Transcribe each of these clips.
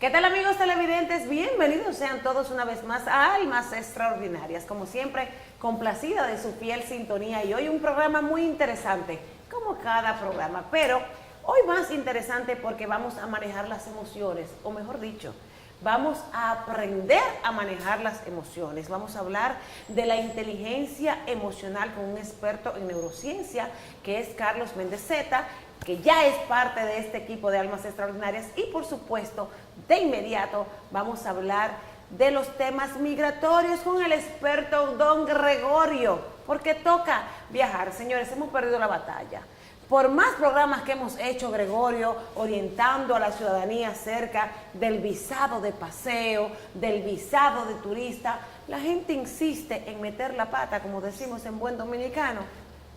¿Qué tal, amigos televidentes? Bienvenidos sean todos una vez más a Almas Extraordinarias. Como siempre, complacida de su fiel sintonía y hoy un programa muy interesante, como cada programa, pero hoy más interesante porque vamos a manejar las emociones, o mejor dicho, vamos a aprender a manejar las emociones. Vamos a hablar de la inteligencia emocional con un experto en neurociencia, que es Carlos Mendezeta, que ya es parte de este equipo de Almas Extraordinarias. Y por supuesto, de inmediato vamos a hablar de los temas migratorios con el experto Don Gregorio, porque toca viajar. Señores, hemos perdido la batalla. Por más programas que hemos hecho, Gregorio, orientando a la ciudadanía acerca del visado de paseo, del visado de turista, la gente insiste en meter la pata, como decimos en buen dominicano,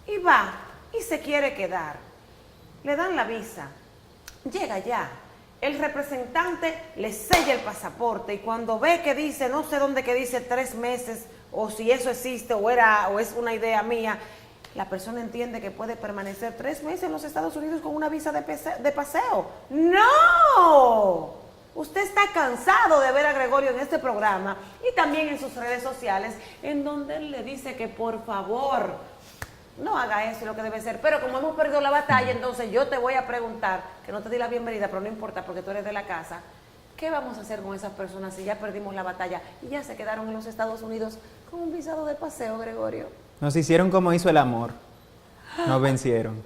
y va y se quiere quedar. Le dan la visa, llega ya, el representante le sella el pasaporte y cuando ve que dice, no sé dónde que dice 3 meses, o si eso existe o es una idea mía, la persona entiende que puede permanecer 3 meses en los Estados Unidos con una visa de paseo. ¡No! Usted está cansado de ver a Gregorio en este programa y también en sus redes sociales, en donde él le dice que por favor no haga eso, lo que debe ser. Pero como hemos perdido la batalla, entonces yo te voy a preguntar, que no te di la bienvenida, pero no importa porque tú eres de la casa, ¿qué vamos a hacer con esas personas si ya perdimos la batalla y ya se quedaron en los Estados Unidos con un visado de paseo, Gregorio? Nos hicieron como hizo el amor. Nos vencieron.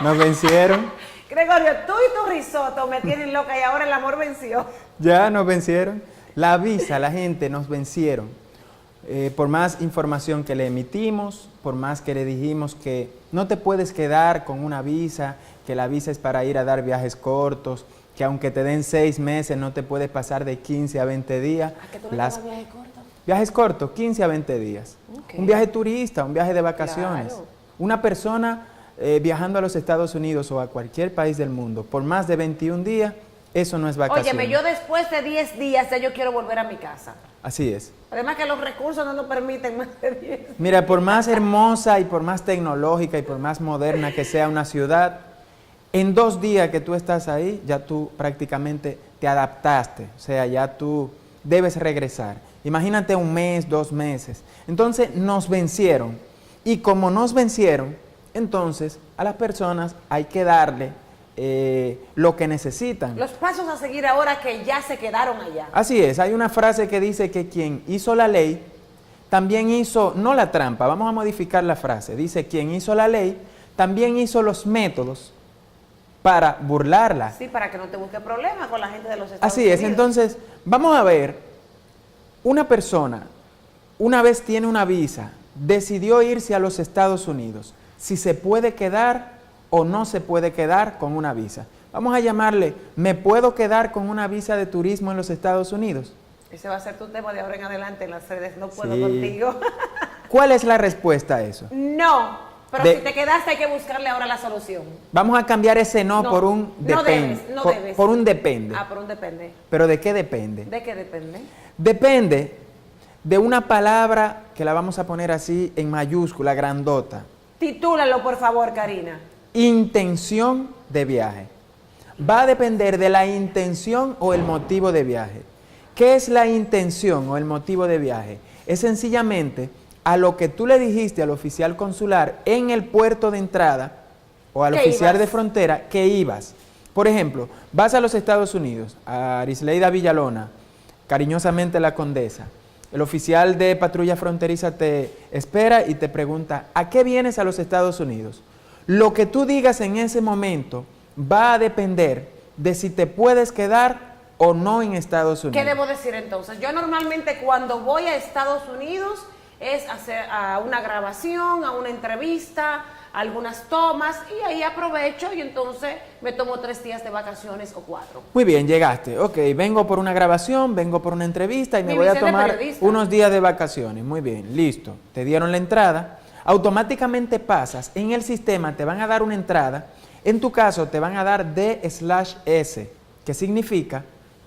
Nos vencieron. Gregorio, tú y tu risotto me tienen loca y ahora el amor venció. Ya nos vencieron. La visa, la gente nos vencieron. Por más información que le emitimos, por más que le dijimos que no te puedes quedar con una visa, que la visa es para ir a dar viajes cortos, que aunque te den 6 meses no te puedes pasar de 15 a 20 días. ¿A qué tú le llamas viaje corto? Viajes cortos, 15 a 20 días. Okay. Un viaje turista, un viaje de vacaciones. Claro. Una persona viajando a los Estados Unidos o a cualquier país del mundo por más de 21 días, eso no es vacaciones. Óyeme, yo después de 10 días ya yo quiero volver a mi casa. Así es. Además que los recursos no nos permiten más de 10. Mira, por más hermosa y por más tecnológica y por más moderna que sea una ciudad, en 2 días que tú estás ahí, ya tú prácticamente te adaptaste. O sea, ya tú debes regresar. Imagínate 1 mes, 2 meses. Entonces nos vencieron. Y como nos vencieron, entonces a las personas hay que darle lo que necesitan. Los pasos a seguir ahora que ya se quedaron allá. Así es, hay una frase que dice que quien hizo la ley, también hizo, no la trampa, vamos a modificar la frase, dice quien hizo la ley, también hizo los métodos para burlarla. Sí, para que no te busque problemas con la gente de los Estados Así Unidos. es, entonces, vamos a ver, una persona, una vez tiene una visa, decidió irse a los Estados Unidos, si se puede quedar o no se puede quedar con una visa. Vamos a llamarle, ¿me puedo quedar con una visa de turismo en los Estados Unidos? Ese va a ser tu tema de ahora en adelante en las redes, no puedo contigo. ¿Cuál es la respuesta a eso? No, pero si te quedaste hay que buscarle ahora la solución. Vamos a cambiar ese no por un depende. No debes. Por un depende. Ah, por un depende. ¿Pero de qué depende? ¿De qué depende? Depende de una palabra que la vamos a poner así en mayúscula, grandota. Titúlalo, por favor, Karina. Intención de viaje. Va a depender de la intención o el motivo de viaje. ¿Qué es la intención o el motivo de viaje? Es sencillamente a lo que tú le dijiste al oficial consular en el puerto de entrada o al oficial de frontera que ibas. Por ejemplo, vas a los Estados Unidos, a Arisleida Villalona, cariñosamente la Condesa. El oficial de patrulla fronteriza te espera y te pregunta, ¿a qué vienes a los Estados Unidos? Lo que tú digas en ese momento va a depender de si te puedes quedar o no en Estados Unidos. ¿Qué debo decir entonces? Yo normalmente cuando voy a Estados Unidos es hacer a una grabación, a una entrevista, a algunas tomas y ahí aprovecho y entonces me tomo 3 días de vacaciones o 4. Muy bien, llegaste. Ok, vengo por una grabación, vengo por una entrevista y me voy a tomar unos días de vacaciones. Muy bien, listo. Te dieron la entrada. Automáticamente pasas en el sistema, te van a dar una entrada. En tu caso te van a dar D/S, que significa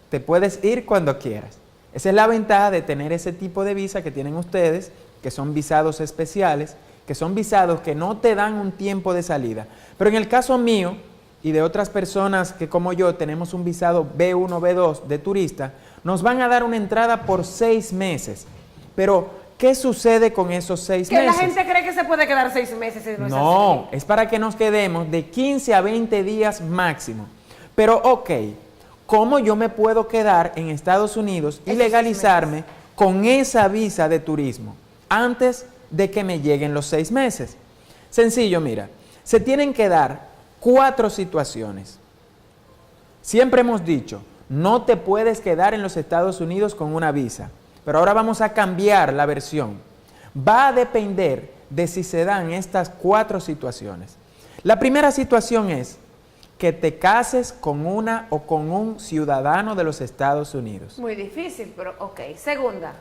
te puedes ir cuando quieras. Esa es la ventaja de tener ese tipo de visa que tienen ustedes, que son visados especiales, que son visados que no te dan un tiempo de salida. Pero en el caso mío, y de otras personas que como yo tenemos un visado B1, B2 de turista, nos van a dar una entrada por 6 meses. Pero, ¿qué sucede con esos 6 meses? Que la gente cree que se puede quedar 6 meses y no es No, así. es para que nos quedemos de 15 a 20 días máximo. Pero, ok, ¿cómo yo me puedo quedar en Estados Unidos y Esos 6 legalizarme con esa visa de turismo antes de que me lleguen los 6 meses? Sencillo, mira, se tienen que dar 4 situaciones. Siempre hemos dicho, no te puedes quedar en los Estados Unidos con una visa, pero ahora vamos a cambiar la versión. Va a depender de si se dan estas 4 situaciones. La primera situación es que te cases con una o con un ciudadano de los Estados Unidos. Muy difícil, pero ok. Segunda.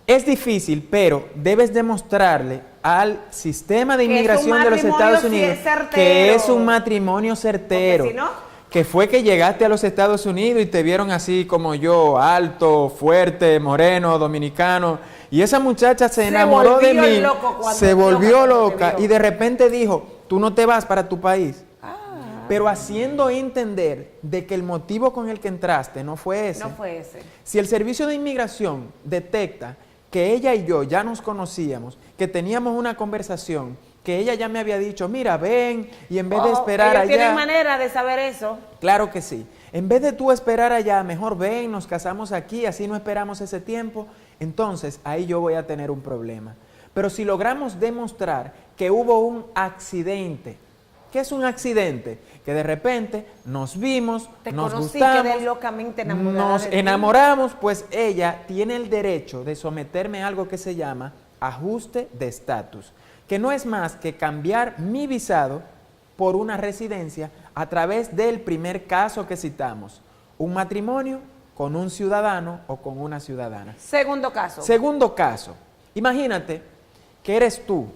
Es difícil, pero debes demostrarle al sistema de Que es un inmigración de los matrimonio Estados Unidos certero. que es un matrimonio certero. Porque si no, Que fue que llegaste a los Estados Unidos y te vieron así como yo, alto, fuerte, moreno, dominicano. Y esa muchacha se enamoró de volvió mí, loco cuando- se volvió loca cuando loca te vio. y de repente dijo, tú no te vas para tu país. ah, Pero haciendo entender de que el motivo con el que entraste no fue ese. no fue ese. Si el servicio de inmigración detecta que ella y yo ya nos conocíamos, que teníamos una conversación, que ella ya me había dicho, mira, ven, y en vez de esperar ellos allá... tienen manera de saber eso. Claro que sí. En vez de tú esperar allá, mejor ven, nos casamos aquí, así no esperamos ese tiempo, entonces ahí yo voy a tener un problema. Pero si logramos demostrar que hubo un accidente, ¿qué es un accidente? Que de repente nos vimos, Te nos conocí, gustamos, quedé locamente enamorada nos de ti. enamoramos, pues ella tiene el derecho de someterme a algo que se llama ajuste de estatus, que no es más que cambiar mi visado por una residencia a través del primer caso que citamos, un matrimonio con un ciudadano o con una ciudadana. Segundo caso. Segundo caso, imagínate que eres tú,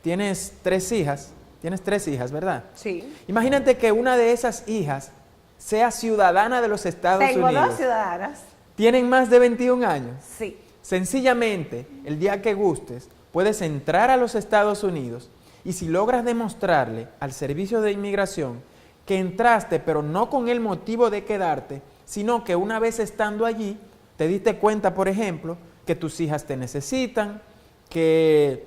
tienes 3 hijas, ¿verdad? Sí. Imagínate que una de esas hijas sea ciudadana de los Estados Tengo Unidos. 2 ciudadanas. Tienen más de 21 años. Sí. Sencillamente, el día que gustes, puedes entrar a los Estados Unidos y si logras demostrarle al servicio de inmigración que entraste, pero no con el motivo de quedarte, sino que una vez estando allí, te diste cuenta, por ejemplo, que tus hijas te necesitan, que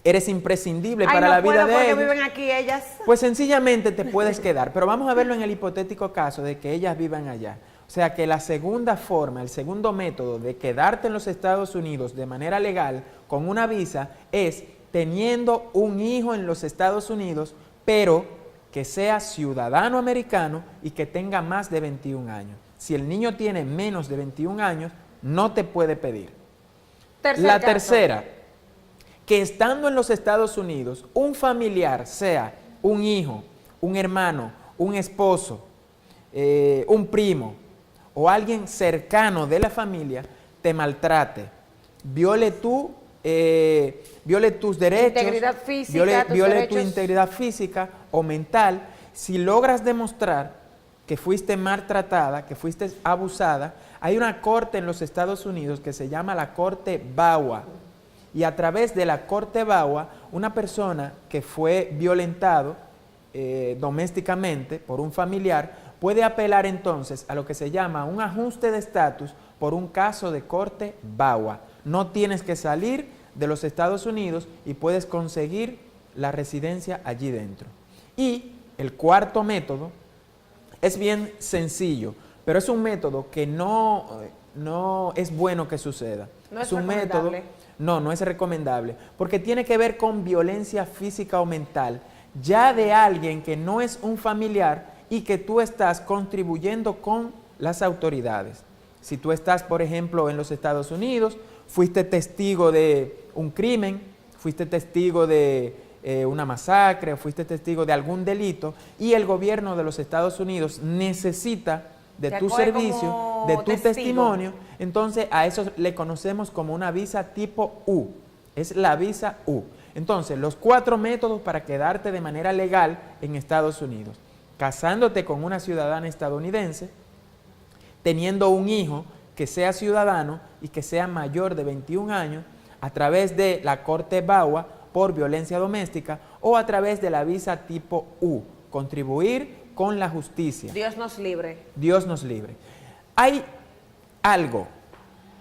eres imprescindible Ay, para no la vida puedo de porque ellos, viven aquí ellas. pues sencillamente te puedes quedar. Pero vamos a verlo en el hipotético caso de que ellas vivan allá. O sea que la segunda forma, el segundo método de quedarte en los Estados Unidos de manera legal con una visa es teniendo un hijo en los Estados Unidos, pero que sea ciudadano americano y que tenga más de 21 años. Si el niño tiene menos de 21 años, no te puede pedir. La tercera, que estando en los Estados Unidos, un familiar, sea un hijo, un hermano, un esposo, un primo o alguien cercano de la familia, te maltrate, viole tus derechos, Integridad física, tus viole tu derechos. integridad física o mental, si logras demostrar que fuiste maltratada, que fuiste abusada, hay una corte en los Estados Unidos que se llama la Corte VAWA. Y a través de la Corte VAWA, una persona que fue violentado domésticamente por un familiar puede apelar entonces a lo que se llama un ajuste de estatus por un caso de Corte VAWA. No tienes que salir de los Estados Unidos y puedes conseguir la residencia allí dentro. Y el cuarto método es bien sencillo, pero es un método que no es bueno que suceda. No es un método, recomendable. no es recomendable, porque tiene que ver con violencia física o mental, ya de alguien que no es un familiar y que tú estás contribuyendo con las autoridades. Si tú estás, por ejemplo, en los Estados Unidos, fuiste testigo de un crimen, fuiste testigo de una masacre, fuiste testigo de algún delito y el gobierno de los Estados Unidos necesita de Te tu acoge servicio, como de tu testigo. testimonio, entonces a eso le conocemos como una visa tipo U, es la visa U. Entonces, los 4 métodos para quedarte de manera legal en Estados Unidos: casándote con una ciudadana estadounidense, teniendo un hijo que sea ciudadano y que sea mayor de 21 años, a través de la Corte VAWA por violencia doméstica o a través de la visa tipo U, contribuir con la justicia. Dios nos libre. Dios nos libre. Hay algo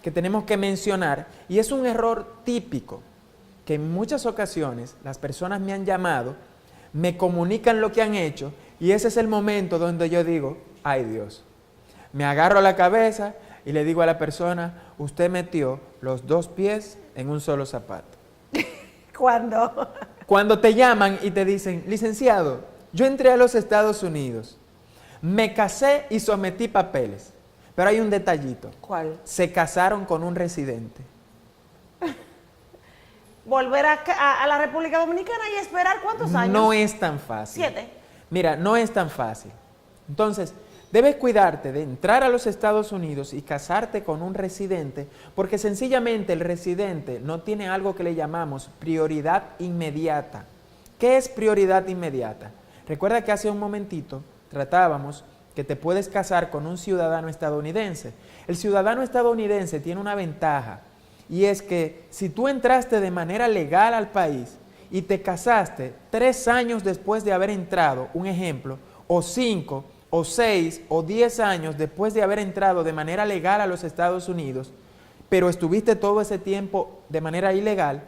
que tenemos que mencionar y es un error típico que en muchas ocasiones las personas me han llamado, me comunican lo que han hecho y ese es el momento donde yo digo, ay Dios, me agarro la cabeza y le digo a la persona, usted metió los 2 pies en un solo zapato. ¿Cuándo? Cuando te llaman y te dicen, licenciado, yo entré a los Estados Unidos, me casé y sometí papeles, pero hay un detallito. ¿Cuál? Se casaron con un residente. Volver a la República Dominicana y esperar ¿cuántos años? No es tan fácil. 7. Mira, no es tan fácil. Entonces, debes cuidarte de entrar a los Estados Unidos y casarte con un residente, porque sencillamente el residente no tiene algo que le llamamos prioridad inmediata. ¿Qué es prioridad inmediata? Recuerda que hace un momentito tratábamos que te puedes casar con un ciudadano estadounidense. El ciudadano estadounidense tiene una ventaja, y es que si tú entraste de manera legal al país y te casaste 3 años después de haber entrado, un ejemplo, o 5, o 6, o 10 años después de haber entrado de manera legal a los Estados Unidos, pero estuviste todo ese tiempo de manera ilegal,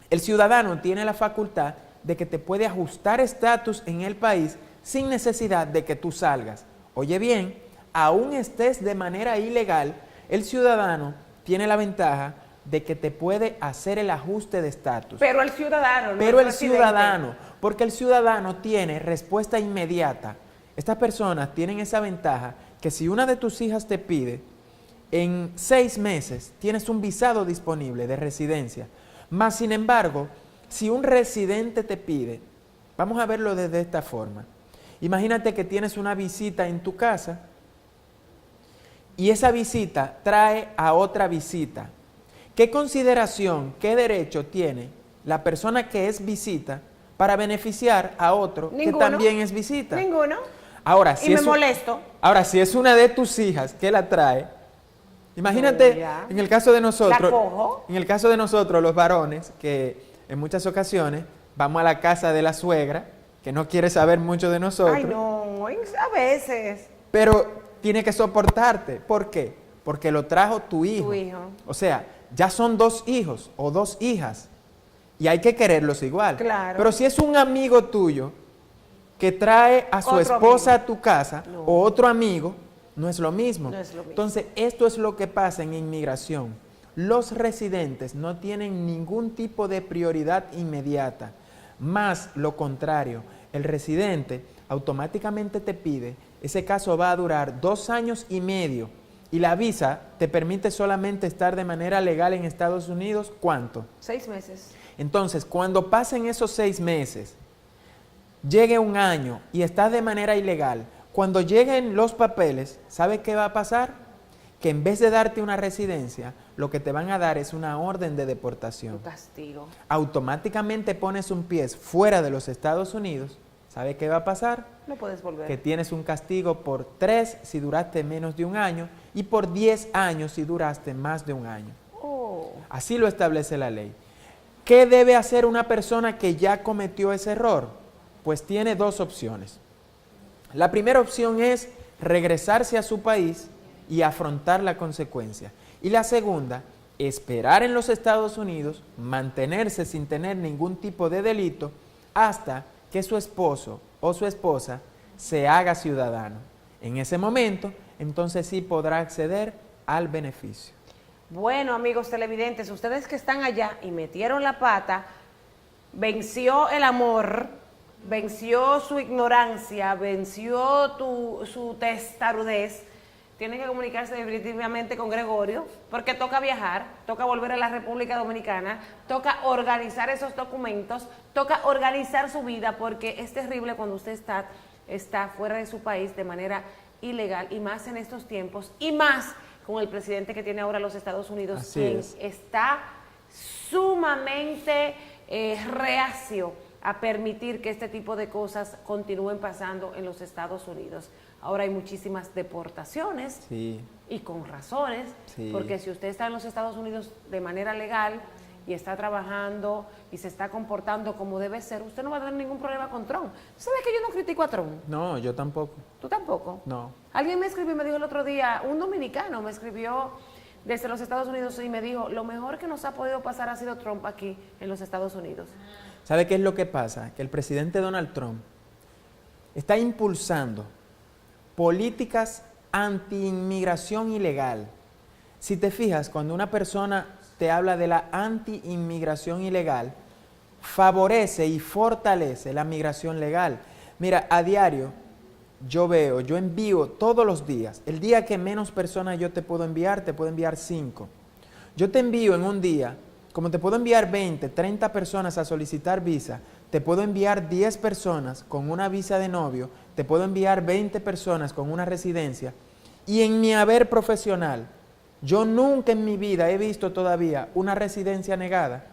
el ciudadano tiene la facultad de que te puede ajustar estatus en el país sin necesidad de que tú salgas. Oye bien, aún estés de manera ilegal, el ciudadano tiene la ventaja de que te puede hacer el ajuste de estatus. Pero el ciudadano, no Pero el residente. ciudadano, porque el ciudadano tiene respuesta inmediata. Estas personas tienen esa ventaja que si una de tus hijas te pide, en 6 meses tienes un visado disponible de residencia. Más sin embargo, si un residente te pide, vamos a verlo desde esta forma. Imagínate que tienes una visita en tu casa y esa visita trae a otra visita. ¿Qué consideración, qué derecho tiene la persona que es visita para beneficiar a otro Ninguno. que también es visita? Ninguno. Ahora, si Y me es molesto. Ahora, si es una de tus hijas que la trae, imagínate, ya. en el caso de nosotros, La cojo. en el caso de nosotros, los varones, que en muchas ocasiones vamos a la casa de la suegra, que no quiere saber mucho de nosotros, Ay, no, a veces. pero tiene que soportarte. ¿Por qué? Porque lo trajo tu hijo. Tu hijo. O sea, ya son 2 hijos o 2 hijas y hay que quererlos igual. Claro. Pero si es un amigo tuyo que trae a su Otro esposa amigo. a tu casa No. o otro amigo, no es lo mismo. No es lo mismo. Entonces, esto es lo que pasa en inmigración. Los residentes no tienen ningún tipo de prioridad inmediata. Más lo contrario, el residente automáticamente te pide, ese caso va a durar 2 años y medio y la visa te permite solamente estar de manera legal en Estados Unidos, ¿cuánto? 6 meses. Entonces, cuando pasen esos 6 meses, llegue 1 año y estás de manera ilegal, cuando lleguen los papeles, ¿sabe qué va a pasar? Que en vez de darte una residencia, lo que te van a dar es una orden de deportación. Un castigo. Automáticamente pones un pie fuera de los Estados Unidos, ¿sabe qué va a pasar? No puedes volver. Que tienes un castigo por 3 si duraste menos de 1 año y por 10 años si duraste más de 1 año. Oh. Así lo establece la ley. ¿Qué debe hacer una persona que ya cometió ese error? Pues tiene 2 opciones. La primera opción es regresarse a su país y afrontar la consecuencia. Y la segunda, esperar en los Estados Unidos, mantenerse sin tener ningún tipo de delito hasta que su esposo o su esposa se haga ciudadano. En ese momento, entonces sí podrá acceder al beneficio. Bueno, amigos televidentes, ustedes que están allá y metieron la pata, venció el amor, venció su ignorancia, venció su testarudez, tienen que comunicarse definitivamente con Gregorio, porque toca viajar, toca volver a la República Dominicana, toca organizar esos documentos, toca organizar su vida, porque es terrible cuando usted está fuera de su país de manera ilegal, y más en estos tiempos, y más con el presidente que tiene ahora los Estados Unidos, Así quien es. está sumamente reacio a permitir que este tipo de cosas continúen pasando en los Estados Unidos. Ahora hay muchísimas deportaciones, Sí. y con razones, Sí. porque si usted está en los Estados Unidos de manera legal y está trabajando y se está comportando como debe ser, usted no va a tener ningún problema con Trump. ¿Sabes que yo no critico a Trump? No, yo tampoco. ¿Tú tampoco? No. Alguien me escribió y me dijo el otro día, un dominicano me escribió desde los Estados Unidos y me dijo, lo mejor que nos ha podido pasar ha sido Trump aquí en los Estados Unidos. ¿Sabe qué es lo que pasa? Que el presidente Donald Trump está impulsando políticas anti-inmigración ilegal. Si te fijas, cuando una persona te habla de la anti-inmigración ilegal, favorece y fortalece la migración legal. Mira, a diario yo envío todos los días. El día que menos personas yo te puedo enviar 5. Yo te envío en un día, como te puedo enviar 20, 30 personas a solicitar visa, te puedo enviar 10 personas con una visa de novio, te puedo enviar 20 personas con una residencia. Y en mi haber profesional, yo nunca en mi vida he visto todavía una residencia negada.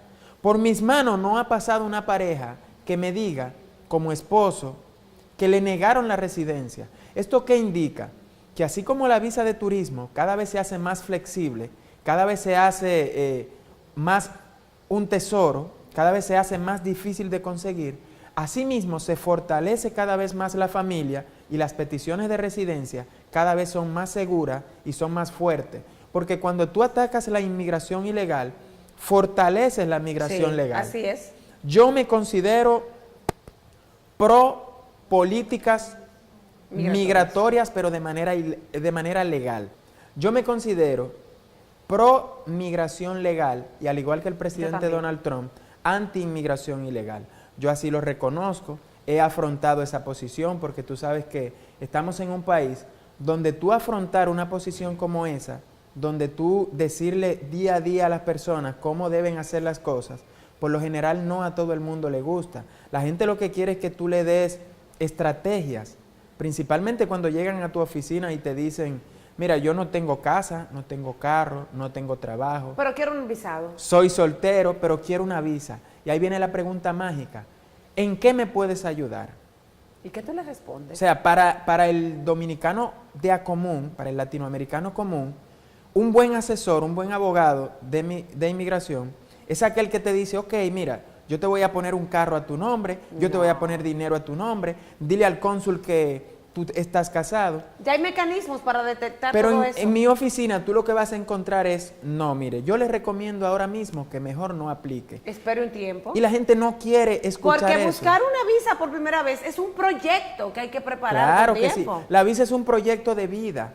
Por mis manos no ha pasado una pareja que me diga, como esposo, que le negaron la residencia. ¿Esto qué indica? Que así como la visa de turismo cada vez se hace más flexible, cada vez se hace más un tesoro, cada vez se hace más difícil de conseguir, asimismo se fortalece cada vez más la familia y las peticiones de residencia cada vez son más seguras y son más fuertes. Porque cuando tú atacas la inmigración ilegal, fortaleces la migración legal. Así es. Yo me considero pro políticas migratorias, pero de manera legal. Yo me considero pro migración legal y al igual que el presidente Donald Trump, anti inmigración ilegal. Yo así lo reconozco, he afrontado esa posición porque tú sabes que estamos en un país donde tú afrontar una posición como esa, donde tú decirle día a día a las personas cómo deben hacer las cosas, por lo general no a todo el mundo le gusta. La gente lo que quiere es que tú le des estrategias, principalmente cuando llegan a tu oficina y te dicen, mira, yo no tengo casa, no tengo carro, no tengo trabajo. Pero quiero un visado. Soy soltero, pero quiero una visa. Y ahí viene la pregunta mágica, ¿en qué me puedes ayudar? ¿Y qué tú le respondes? O sea, para el dominicano de a común, para el latinoamericano común, un buen asesor, un buen abogado de inmigración es aquel que te dice, ok, mira, yo te voy a poner un carro a tu nombre, yo te voy a poner dinero a tu nombre, dile al cónsul que tú estás casado. Ya hay mecanismos para detectar pero todo eso. Pero en mi oficina tú lo que vas a encontrar es, no, mire, yo les recomiendo ahora mismo que mejor no aplique. Espere un tiempo. Y la gente no quiere escuchar Porque eso. buscar una visa por primera vez es un proyecto que hay que preparar Claro con que tiempo. sí. La visa es un proyecto de vida.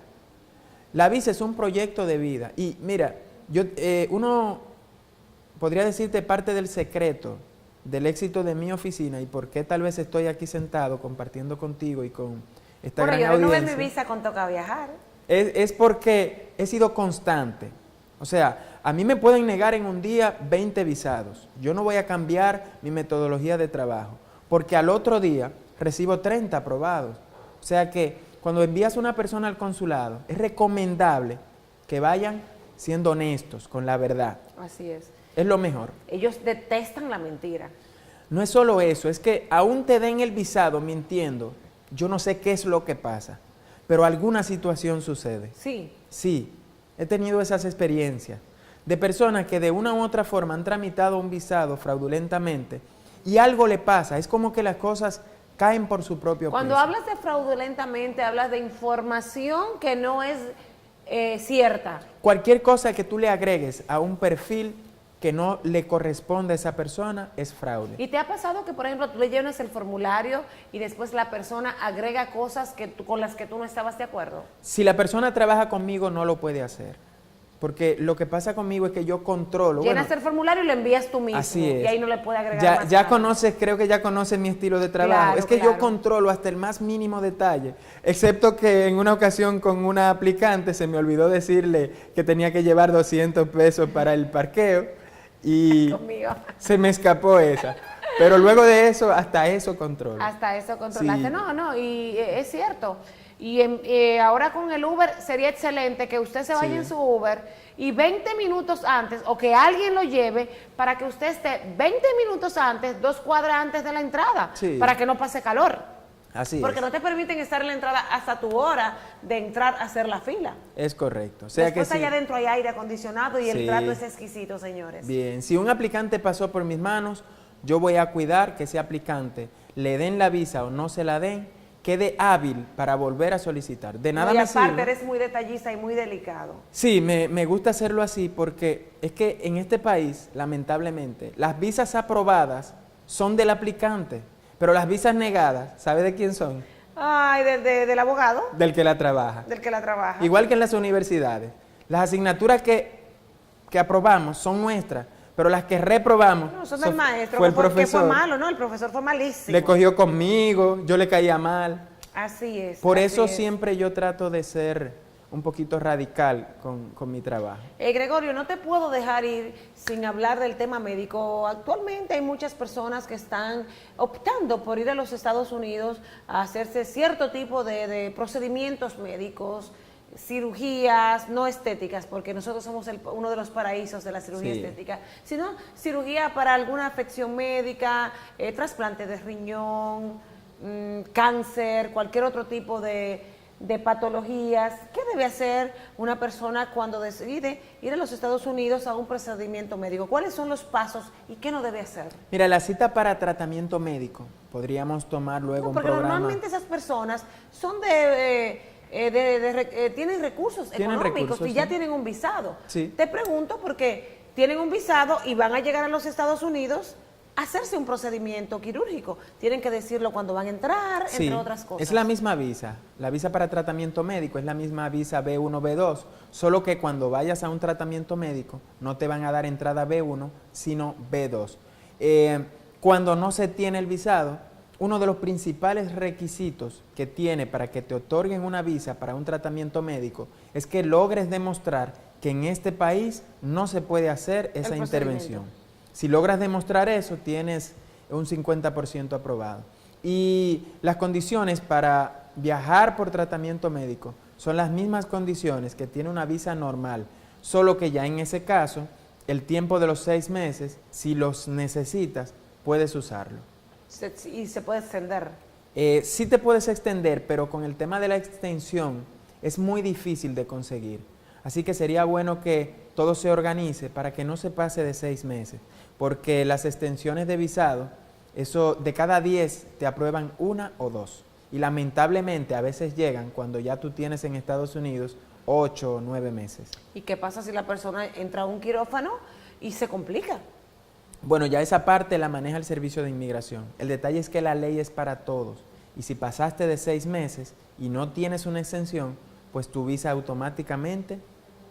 La visa es un proyecto de vida. Y mira, uno podría decirte parte del secreto del éxito de mi oficina y por qué tal vez estoy aquí sentado compartiendo contigo y con esta gran audiencia. Yo renové mi visa con Toca Viajar. Es porque he sido constante. O sea, a mí me pueden negar en un día 20 visados. Yo no voy a cambiar mi metodología de trabajo, porque al otro día recibo 30 aprobados. O sea que cuando envías a una persona al consulado, es recomendable que vayan siendo honestos con la verdad. Así es. Es lo mejor. Ellos detestan la mentira. No es solo eso, es que aún te den el visado mintiendo, yo no sé qué es lo que pasa, pero alguna situación sucede. Sí. Sí, he tenido esas experiencias de personas que de una u otra forma han tramitado un visado fraudulentamente y algo le pasa, es como que las cosas caen por su propio peso. Cuando hablas de fraudulentamente, hablas de información que no es cierta. Cualquier cosa que tú le agregues a un perfil que no le corresponde a esa persona es fraude. ¿Y te ha pasado que, por ejemplo, tú le llenas el formulario y después la persona agrega cosas con las que tú no estabas de acuerdo? Si la persona trabaja conmigo, no lo puede hacer. Porque lo que pasa conmigo es que yo controlo. Llenas el formulario y lo envías tú mismo. Así es. Y ahí no le puede agregar más ya nada. conoces, creo que ya conoces mi estilo de trabajo. Claro, es que claro. yo controlo hasta el más mínimo detalle. Excepto que en una ocasión con una aplicante se me olvidó decirle que tenía que llevar 200 pesos para el parqueo. Y Conmigo. se me escapó esa. Pero luego de eso, hasta eso controlo. Hasta eso controlaste. Sí. No, y es cierto. Y ahora con el Uber sería excelente que usted se vaya Sí. en su Uber y 20 minutos antes, o que alguien lo lleve para que usted esté 20 minutos antes, 2 cuadras antes de la entrada, Sí. para que no pase calor. Así Porque es. no te permiten estar en la entrada hasta tu hora de entrar a hacer la fila. Es correcto. O sea Después que sí. allá adentro hay aire acondicionado y el Sí. trato es exquisito, señores. Bien, si un aplicante pasó por mis manos, yo voy a cuidar que ese aplicante, le den la visa o no se la den, quede hábil para volver a solicitar. De nada y me aparte sirve. eres muy detallista y muy delicado. Sí, me gusta hacerlo así porque es que en este país, lamentablemente, las visas aprobadas son del aplicante, pero las visas negadas, ¿sabe de quién son? Ay, del abogado, Del que la trabaja. del que la trabaja. Igual que en las universidades. Las asignaturas que aprobamos son nuestras, pero las que reprobamos No, son del maestro, fue el que fue profesor. malo, ¿no? El profesor fue malísimo. Le cogió conmigo, yo le caía mal. Así es. Por así eso es. siempre yo trato de ser un poquito radical con mi trabajo. Gregorio, no te puedo dejar ir sin hablar del tema médico. Actualmente hay muchas personas que están optando por ir a los Estados Unidos a hacerse cierto tipo de procedimientos médicos, cirugías no estéticas, porque nosotros somos uno de los paraísos de la cirugía Sí. estética, sino cirugía para alguna afección médica, trasplante de riñón, cáncer, cualquier otro tipo de patologías. ¿Qué debe hacer una persona cuando decide ir a los Estados Unidos a un procedimiento médico? ¿Cuáles son los pasos y qué no debe hacer? Mira, la cita para tratamiento médico, podríamos tomar luego No, un porque programa. normalmente esas personas son tienen recursos Tienen económicos recursos, y ya sí. tienen un visado. Sí. Te pregunto porque tienen un visado y van a llegar a los Estados Unidos a hacerse un procedimiento quirúrgico. Tienen que decirlo cuando van a entrar, Sí, entre otras cosas. es la misma visa. La visa para tratamiento médico es la misma visa B1, B2, solo que cuando vayas a un tratamiento médico no te van a dar entrada B1, sino B2. Cuando no se tiene el visado, uno de los principales requisitos que tiene para que te otorguen una visa para un tratamiento médico es que logres demostrar que en este país no se puede hacer esa procedimiento. intervención. Si logras demostrar eso, tienes un 50% aprobado. Y las condiciones para viajar por tratamiento médico son las mismas condiciones que tiene una visa normal, solo que ya en ese caso, el tiempo de los 6 meses, si los necesitas, puedes usarlo. Y se puede extender. Sí te puedes extender, pero con el tema de la extensión es muy difícil de conseguir. Así que sería bueno que todo se organice para que no se pase de 6 meses, porque las extensiones de visado, eso de cada 10 te aprueban 1 o 2. Y lamentablemente a veces llegan cuando ya tú tienes en Estados Unidos 8 o 9 meses. ¿Y qué pasa si la persona entra a un quirófano y se complica? Bueno, ya esa parte la maneja el Servicio de Inmigración. El detalle es que la ley es para todos. Y si pasaste de 6 meses y no tienes una extensión, pues tu visa automáticamente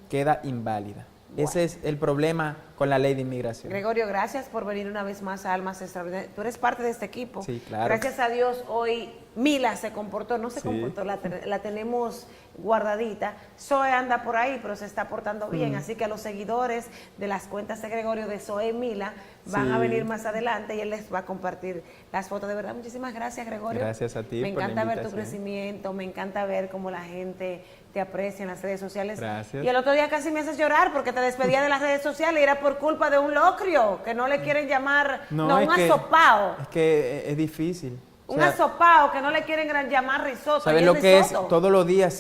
queda inválida. Bueno. Ese es el problema con la ley de inmigración. Gregorio, gracias por venir una vez más a Almas Extraordinarias. Tú eres parte de este equipo. Sí, claro. Gracias a Dios hoy Mila se comportó, no se Sí. comportó, la tenemos guardadita. Zoe anda por ahí, pero se está portando bien. Así que a los seguidores de las cuentas de Gregorio, de Zoe y Mila, van Sí. a venir más adelante y él les va a compartir las fotos. De verdad, muchísimas gracias, Gregorio. Gracias a ti Me por la encanta ver tu invitación. crecimiento, me encanta ver cómo la gente te aprecia en las redes sociales. Gracias. Y el otro día casi me haces llorar porque te despedía de las redes sociales y era por culpa de un locrio que no le quieren llamar, no, es un que- asopao. Es que es difícil. O Un sea, asopao que no le quieren llamar risotto. ¿sabes y lo que es risotto. todos los días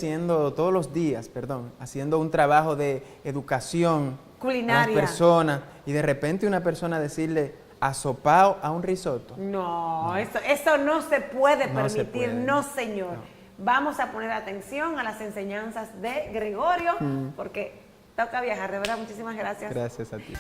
haciendo un trabajo de educación Culinaria. a las personas y de repente una persona decirle asopao a un risotto? No, Eso no se puede No se permitir, puede. no señor. No. Vamos a poner atención a las enseñanzas de Gregorio porque toca viajar. De verdad, muchísimas gracias. Gracias a ti.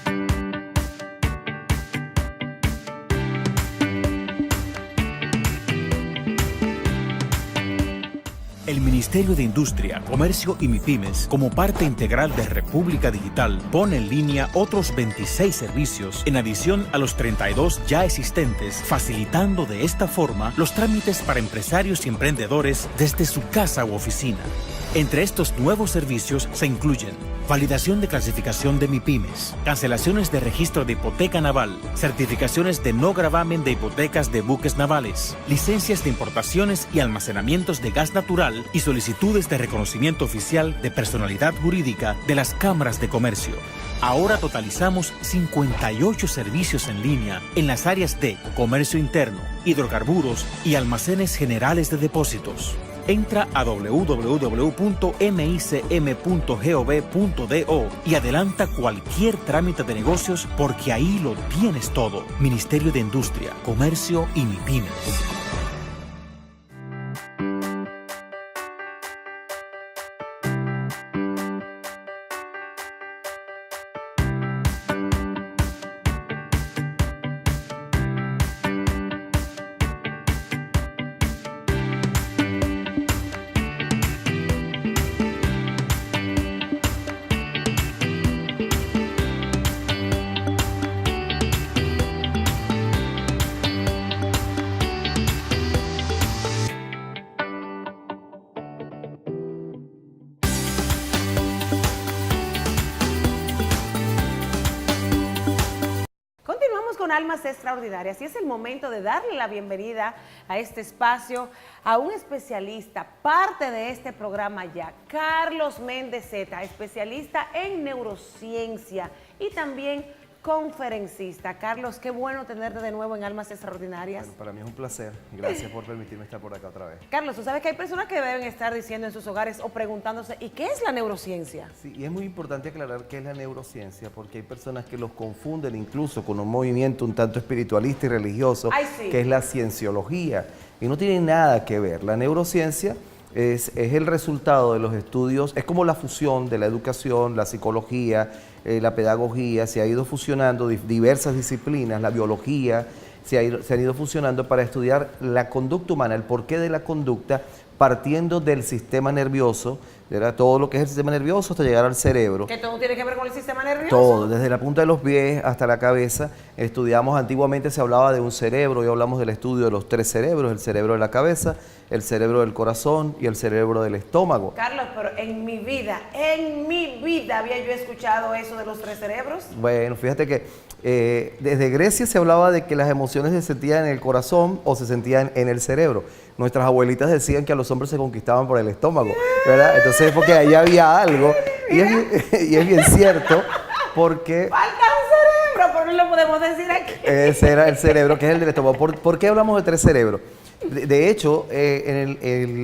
El Ministerio de Industria, Comercio y MIPYMES, como parte integral de República Digital, pone en línea otros 26 servicios en adición a los 32 ya existentes, facilitando de esta forma los trámites para empresarios y emprendedores desde su casa u oficina. Entre estos nuevos servicios se incluyen validación de clasificación de MIPYMES, cancelaciones de registro de hipoteca naval, certificaciones de no gravamen de hipotecas de buques navales, licencias de importaciones y almacenamientos de gas natural y solicitudes de reconocimiento oficial de personalidad jurídica de las cámaras de comercio. Ahora totalizamos 58 servicios en línea en las áreas de comercio interno, hidrocarburos y almacenes generales de depósitos. Entra a www.micm.gov.do y adelanta cualquier trámite de negocios porque ahí lo tienes todo. Ministerio de Industria, Comercio y MIPYMES. Con almas extraordinarias y es el momento de darle la bienvenida a este espacio a un especialista, parte de este programa ya, Carlos Méndez Zeta, especialista en neurociencia y también conferencista. Carlos, qué bueno tenerte de nuevo en Almas Extraordinarias. Bueno, para mí es un placer. Gracias por permitirme estar por acá otra vez. Carlos, tú sabes que hay personas que deben estar diciendo en sus hogares o preguntándose, ¿y qué es la neurociencia? Sí, y es muy importante aclarar qué es la neurociencia, porque hay personas que los confunden incluso con un movimiento un tanto espiritualista y religioso, que es la cienciología, y no tiene nada que ver. La neurociencia es el resultado de los estudios, es como la fusión de la educación, la psicología, la pedagogía, se ha ido fusionando diversas disciplinas, la biología, se han ido fusionando para estudiar la conducta humana, el porqué de la conducta, partiendo del sistema nervioso, ¿verdad? Todo lo que es el sistema nervioso hasta llegar al cerebro. ¿Que todo tiene que ver con el sistema nervioso? Todo, desde la punta de los pies hasta la cabeza. Estudiamos, antiguamente se hablaba de un cerebro, hoy hablamos del estudio de los 3 cerebros, el cerebro de la cabeza, el cerebro del corazón y el cerebro del estómago. Carlos, pero en mi vida había yo escuchado eso de los 3 cerebros. Bueno, fíjate que desde Grecia se hablaba de que las emociones se sentían en el corazón o se sentían en el cerebro. Nuestras abuelitas decían que a los hombres se conquistaban por el estómago, ¿verdad? Entonces, porque ahí había algo, y es bien cierto, porque... Falta un cerebro, pero no lo podemos decir aquí. Ese era el cerebro, que es el del estómago. ¿Por qué hablamos de 3 cerebros? De hecho,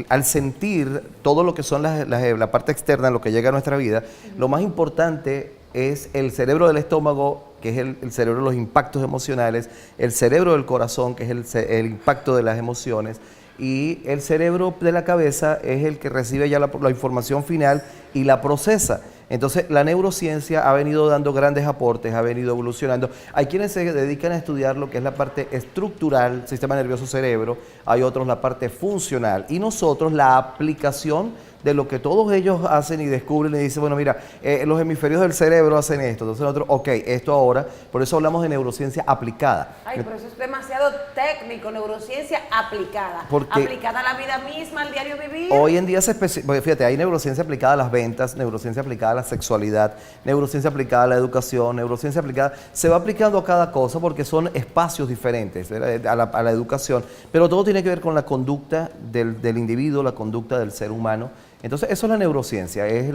al sentir todo lo que son la parte externa, lo que llega a nuestra vida, lo más importante es el cerebro del estómago, que es el cerebro de los impactos emocionales, el cerebro del corazón, que es el impacto de las emociones, y el cerebro de la cabeza es el que recibe ya la información final y la procesa. Entonces, la neurociencia ha venido dando grandes aportes, ha venido evolucionando. Hay quienes se dedican a estudiar lo que es la parte estructural, sistema nervioso cerebro, hay otros la parte funcional, y nosotros la aplicación de lo que todos ellos hacen y descubren y dicen, bueno, mira, los hemisferios del cerebro hacen esto, entonces nosotros, ok, esto ahora, por eso hablamos de neurociencia aplicada. Ay, pero eso es demasiado técnico, neurociencia aplicada. Porque aplicada a la vida misma, al diario vivir. Hoy en día fíjate, hay neurociencia aplicada a las ventas, neurociencia aplicada a la sexualidad, neurociencia aplicada a la educación, neurociencia aplicada, se va aplicando a cada cosa porque son espacios diferentes a la educación, pero todo tiene que ver con la conducta del individuo, la conducta del ser humano. Entonces, eso es la neurociencia, es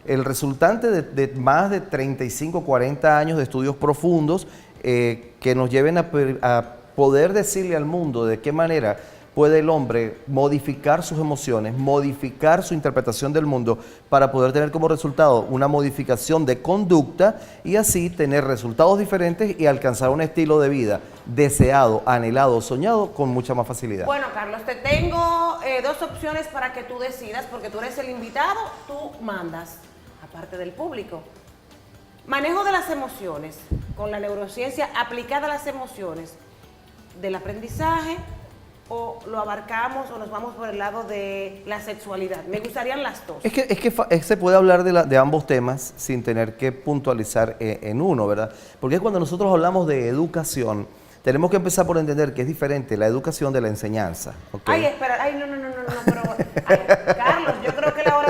el resultante de más de 35, 40 años de estudios profundos que nos lleven a poder decirle al mundo de qué manera puede el hombre modificar sus emociones, modificar su interpretación del mundo para poder tener como resultado una modificación de conducta y así tener resultados diferentes y alcanzar un estilo de vida deseado, anhelado, soñado con mucha más facilidad. Bueno, Carlos, te tengo 2 opciones para que tú decidas, porque tú eres el invitado, tú mandas, aparte del público. Manejo de las emociones, con la neurociencia aplicada a las emociones, del aprendizaje, o lo abarcamos o nos vamos por el lado de la sexualidad. Me gustarían las 2. Es que se puede hablar de ambos temas sin tener que puntualizar en uno, ¿verdad? Porque cuando nosotros hablamos de educación, tenemos que empezar por entender que es diferente la educación de la enseñanza. ¿Okay? Ay, espera, ay, no, pero, ay, Carlos, yo creo que la hora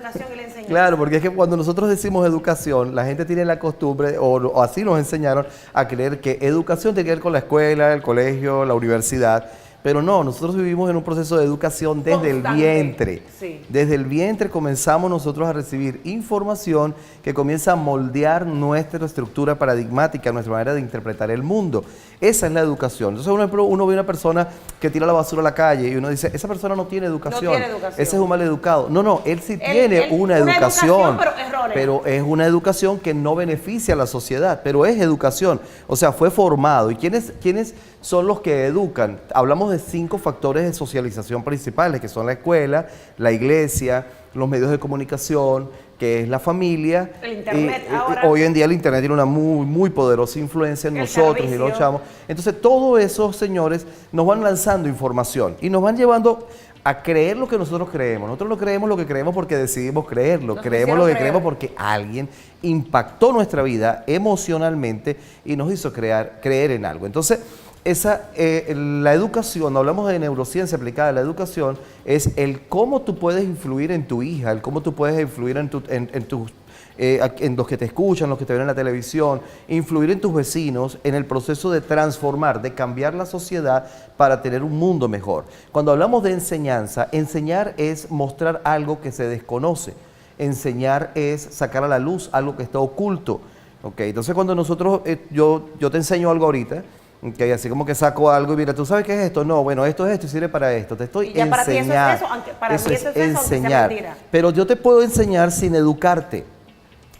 educación y la enseñanza. Claro, porque es que cuando nosotros decimos educación, la gente tiene la costumbre, o así nos enseñaron, a creer que educación tiene que ver con la escuela, el colegio, la universidad. Pero no, nosotros vivimos en un proceso de educación desde el Constante. vientre. Sí. Desde el vientre comenzamos nosotros a recibir información que comienza a moldear nuestra estructura paradigmática, nuestra manera de interpretar el mundo. Esa es la educación. Entonces uno ve una persona que tira la basura a la calle y uno dice, esa persona no tiene educación. No tiene educación. Ese es un mal educado. No, él sí Él- tiene él- una una educación, educación, pero errónea. pero es una educación que no beneficia a la sociedad, pero es educación. O sea, fue formado. ¿Y quiénes son los que educan? Hablamos de 5 factores de socialización principales, que son la escuela, la iglesia, los medios de comunicación, que es la familia. El internet Y ahora. hoy en día el internet tiene una muy poderosa influencia en El nosotros y servicio. los chamos. Entonces, todos esos señores nos van lanzando información y nos van llevando a creer lo que nosotros creemos. Nosotros no creemos lo que creemos porque decidimos creerlo. Nos Creemos hicieron lo que creer. creemos porque alguien impactó nuestra vida emocionalmente y nos hizo creer en algo. Entonces, la educación, hablamos de neurociencia aplicada a la educación, es el cómo tú puedes influir en tu hija, el cómo tú puedes influir en los que te escuchan, los que te ven en la televisión, influir en tus vecinos en el proceso de transformar, de cambiar la sociedad para tener un mundo mejor. Cuando hablamos de enseñanza, enseñar es mostrar algo que se desconoce. Enseñar es sacar a la luz algo que está oculto. ¿Okay? Entonces cuando nosotros, yo te enseño algo ahorita, okay, así como que saco algo y mira, ¿tú sabes qué es esto? No, bueno, esto es esto y sirve para esto. Te estoy Y ya para ti eso es enseñando. eso, aunque para mí eso es eso, aunque sea enseñar. mentira. Pero yo te puedo enseñar sin educarte.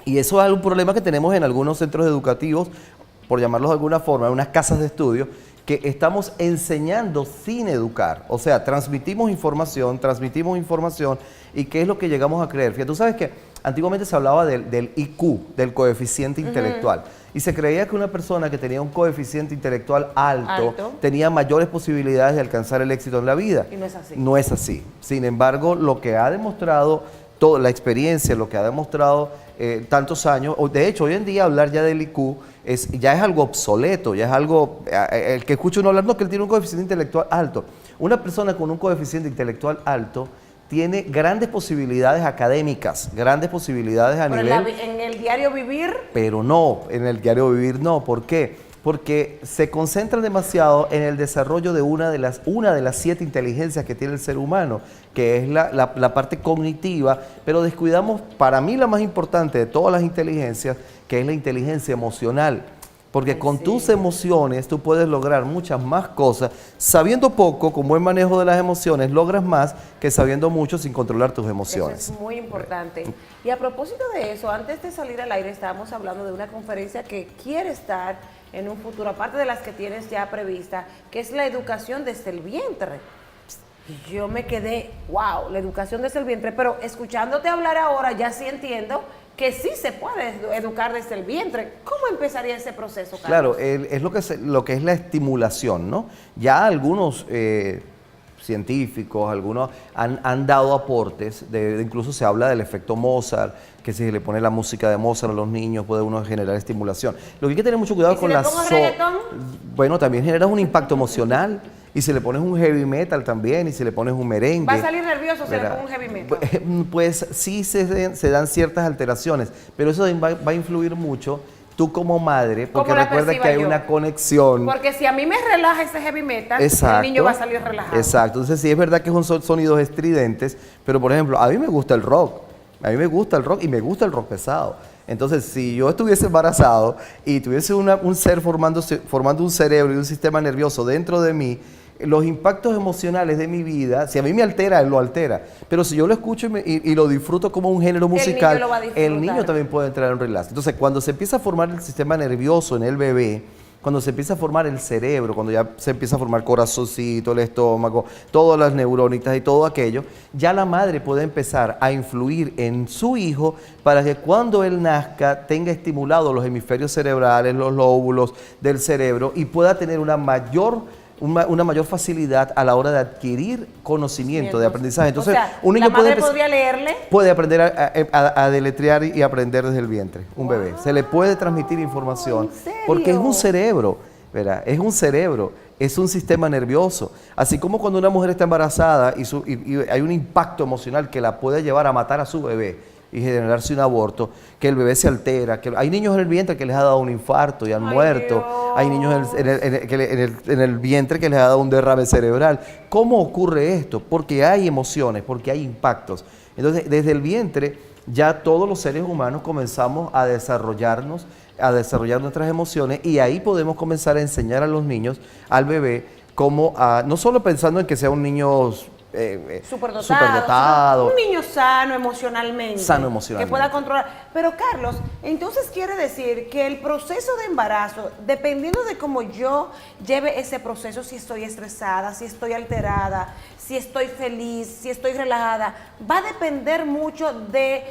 Y eso es un problema que tenemos en algunos centros educativos, por llamarlos de alguna forma, en unas casas de estudio, que estamos enseñando sin educar. O sea, transmitimos información, y ¿qué es lo que llegamos a creer? Fíjate, tú sabes que antiguamente se hablaba del IQ, del coeficiente intelectual, y se creía que una persona que tenía un coeficiente intelectual alto tenía mayores posibilidades de alcanzar el éxito en la vida. Y no es así. No es así. Sin embargo, lo que ha demostrado toda la experiencia, lo que ha demostrado tantos años, de hecho, hoy en día hablar ya del IQ ya es algo obsoleto, ya es algo, el que escucha uno hablar, no, que él tiene un coeficiente intelectual alto. Una persona con un coeficiente intelectual alto tiene grandes posibilidades académicas, grandes posibilidades a Pero nivel... en el diario vivir, Pero no, en el diario vivir no. ¿Por qué? Porque se concentran demasiado en el desarrollo de una de las 7 inteligencias que tiene el ser humano, que es la parte cognitiva, pero descuidamos, para mí la más importante de todas las inteligencias, que es la inteligencia emocional. Porque con tus emociones tú puedes lograr muchas más cosas. Sabiendo poco, con buen manejo de las emociones, logras más que sabiendo mucho sin controlar tus emociones. eso es muy importante. Y a propósito de eso, antes de salir al aire estábamos hablando de una conferencia que quiere estar en un futuro, aparte de las que tienes ya prevista, que es la educación desde el vientre. Yo me quedé, wow, la educación desde el vientre, pero escuchándote hablar ahora ya sí entiendo que sí se puede educar desde el vientre. ¿Cómo empezaría ese proceso, Carlos? Claro, es lo que es la estimulación, ¿no? Ya algunos científicos, algunos han dado aportes, incluso se habla del efecto Mozart, que si se le pone la música de Mozart a los niños puede uno generar estimulación. Lo que hay que tener mucho cuidado ¿Y si con le la pongo reggaetón? Bueno, también generas un impacto emocional. Y si le pones un heavy metal también, y si le pones un merengue... ¿Va a salir nervioso si le ¿verdad? pongo un heavy metal? Pues sí se dan ciertas alteraciones, pero eso va a influir mucho tú como madre, porque ¿Cómo la recuerda perciba que hay yo? una conexión. Porque si a mí me relaja ese heavy metal, Exacto. el niño va a salir relajado. Exacto, entonces sí es verdad que son sonidos estridentes, pero por ejemplo, a mí me gusta el rock, y me gusta el rock pesado. Entonces, si yo estuviese embarazado y tuviese un ser formando un cerebro y un sistema nervioso dentro de mí, los impactos emocionales de mi vida, si a mí me altera, él lo altera. Pero si yo lo escucho y lo disfruto como un género musical, niño lo va a disfrutar. el niño también puede entrar en relax. Entonces, cuando se empieza a formar el sistema nervioso en el bebé, cuando se empieza a formar el cerebro, cuando ya se empieza a formar corazoncito, el estómago, todas las neuronitas y todo aquello, ya la madre puede empezar a influir en su hijo para que cuando él nazca tenga estimulados los hemisferios cerebrales, los lóbulos del cerebro y pueda tener una mayor facilidad a la hora de adquirir conocimiento, de aprendizaje. Entonces, o sea, un niño la madre puede podría leerle. puede aprender a deletrear y aprender desde el vientre, un bebé. Se le puede transmitir información ¿en serio? porque es un cerebro, ¿verdad? Es un cerebro. es un sistema nervioso. Así como cuando una mujer está embarazada y hay un impacto emocional que la puede llevar a matar a su bebé y generarse un aborto, que el bebé se altera, que hay niños en el vientre que les ha dado un infarto y han muerto, Dios. hay niños en el vientre que les ha dado un derrame cerebral. ¿Cómo ocurre esto? Porque hay emociones, porque hay impactos. Entonces, desde el vientre ya todos los seres humanos comenzamos a desarrollar nuestras emociones, y ahí podemos comenzar a enseñar a los niños, al bebé, cómo no solo pensando en que sea un niño superdotado. Un niño sano emocionalmente. Sano emocionalmente. Que pueda controlar. Pero Carlos, entonces quiere decir que el proceso de embarazo, dependiendo de cómo yo lleve ese proceso, si estoy estresada, si estoy alterada, si estoy feliz, si estoy relajada, va a depender mucho del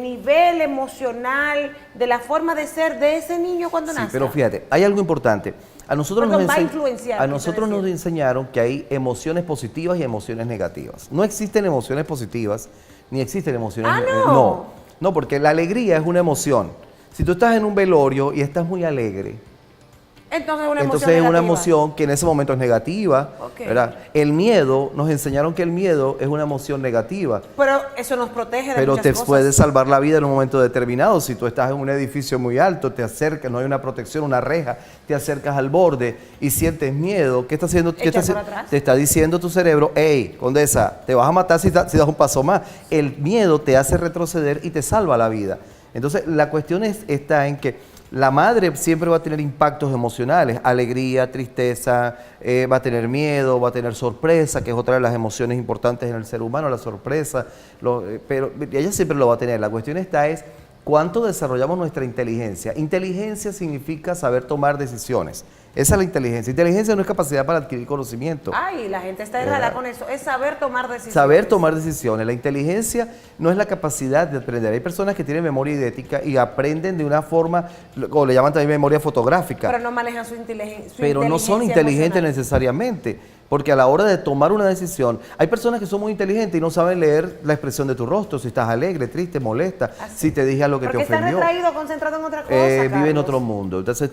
nivel emocional, de la forma de ser de ese niño cuando nace. Pero fíjate, hay algo importante. A nosotros, nos enseñaron que hay emociones positivas y emociones negativas. No existen emociones positivas ni existen emociones negativas. No, porque la alegría es una emoción. Si tú estás en un velorio y estás muy alegre, entonces es una emoción que en ese momento es negativa, okay. ¿verdad? El miedo, nos enseñaron que el miedo es una emoción negativa. Pero eso nos protege de Pero muchas te cosas. puede salvar la vida en un momento determinado. Si tú estás en un edificio muy alto, te acercas, no hay una protección, una reja, te acercas al borde y sientes miedo, ¿qué está haciendo? Te está diciendo tu cerebro, hey, Condesa, te vas a matar si das un paso más. El miedo te hace retroceder y te salva la vida. Entonces, la cuestión está en que la madre siempre va a tener impactos emocionales, alegría, tristeza, va a tener miedo, va a tener sorpresa, que es otra de las emociones importantes en el ser humano, la sorpresa, pero ella siempre lo va a tener. La cuestión es cuánto desarrollamos nuestra inteligencia. Inteligencia significa saber tomar decisiones. Esa es la inteligencia. Inteligencia no es capacidad para adquirir conocimiento. Ay, la gente está errada con eso. Es saber tomar decisiones. Saber tomar decisiones. La inteligencia no es la capacidad de aprender. Hay personas que tienen memoria idética y aprenden de una forma, o le llaman también memoria fotográfica. Pero no manejan su inteligencia. Pero no son inteligentes necesariamente. Porque a la hora de tomar una decisión, hay personas que son muy inteligentes y no saben leer la expresión de tu rostro, si estás alegre, triste, molesta, si te dije algo que te ofendió. Porque está retraído, concentrado en otra cosa, vive en otro mundo. Entonces,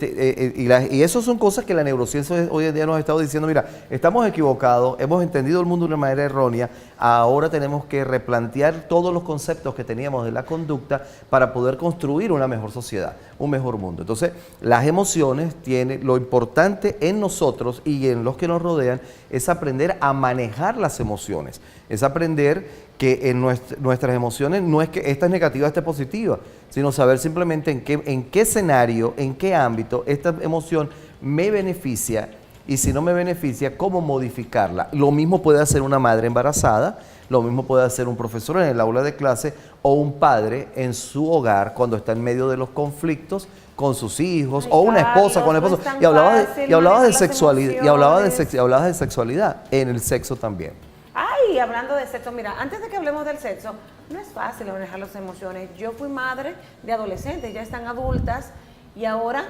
y eso son cosas que la neurociencia hoy en día nos ha estado diciendo, mira, estamos equivocados, hemos entendido el mundo de una manera errónea, ahora tenemos que replantear todos los conceptos que teníamos de la conducta para poder construir una mejor sociedad, un mejor mundo. Entonces, las emociones tienen, lo importante en nosotros y en los que nos rodean, es aprender a manejar las emociones, es aprender que en nuestras emociones no es que esta es negativa, esta es positiva, sino saber simplemente en qué escenario, en qué ámbito esta emoción me beneficia, y si no me beneficia, cómo modificarla. Lo mismo puede hacer una madre embarazada, lo mismo puede hacer un profesor en el aula de clase o un padre en su hogar cuando está en medio de los conflictos con sus hijos. Ay, o una esposa con el esposo. Y hablabas de sexualidad, y hablabas de sexualidad en el sexo también. Ay, hablando de sexo, mira, antes de que hablemos del sexo, no es fácil manejar las emociones. Yo fui madre de adolescentes, ya están adultas, y ahora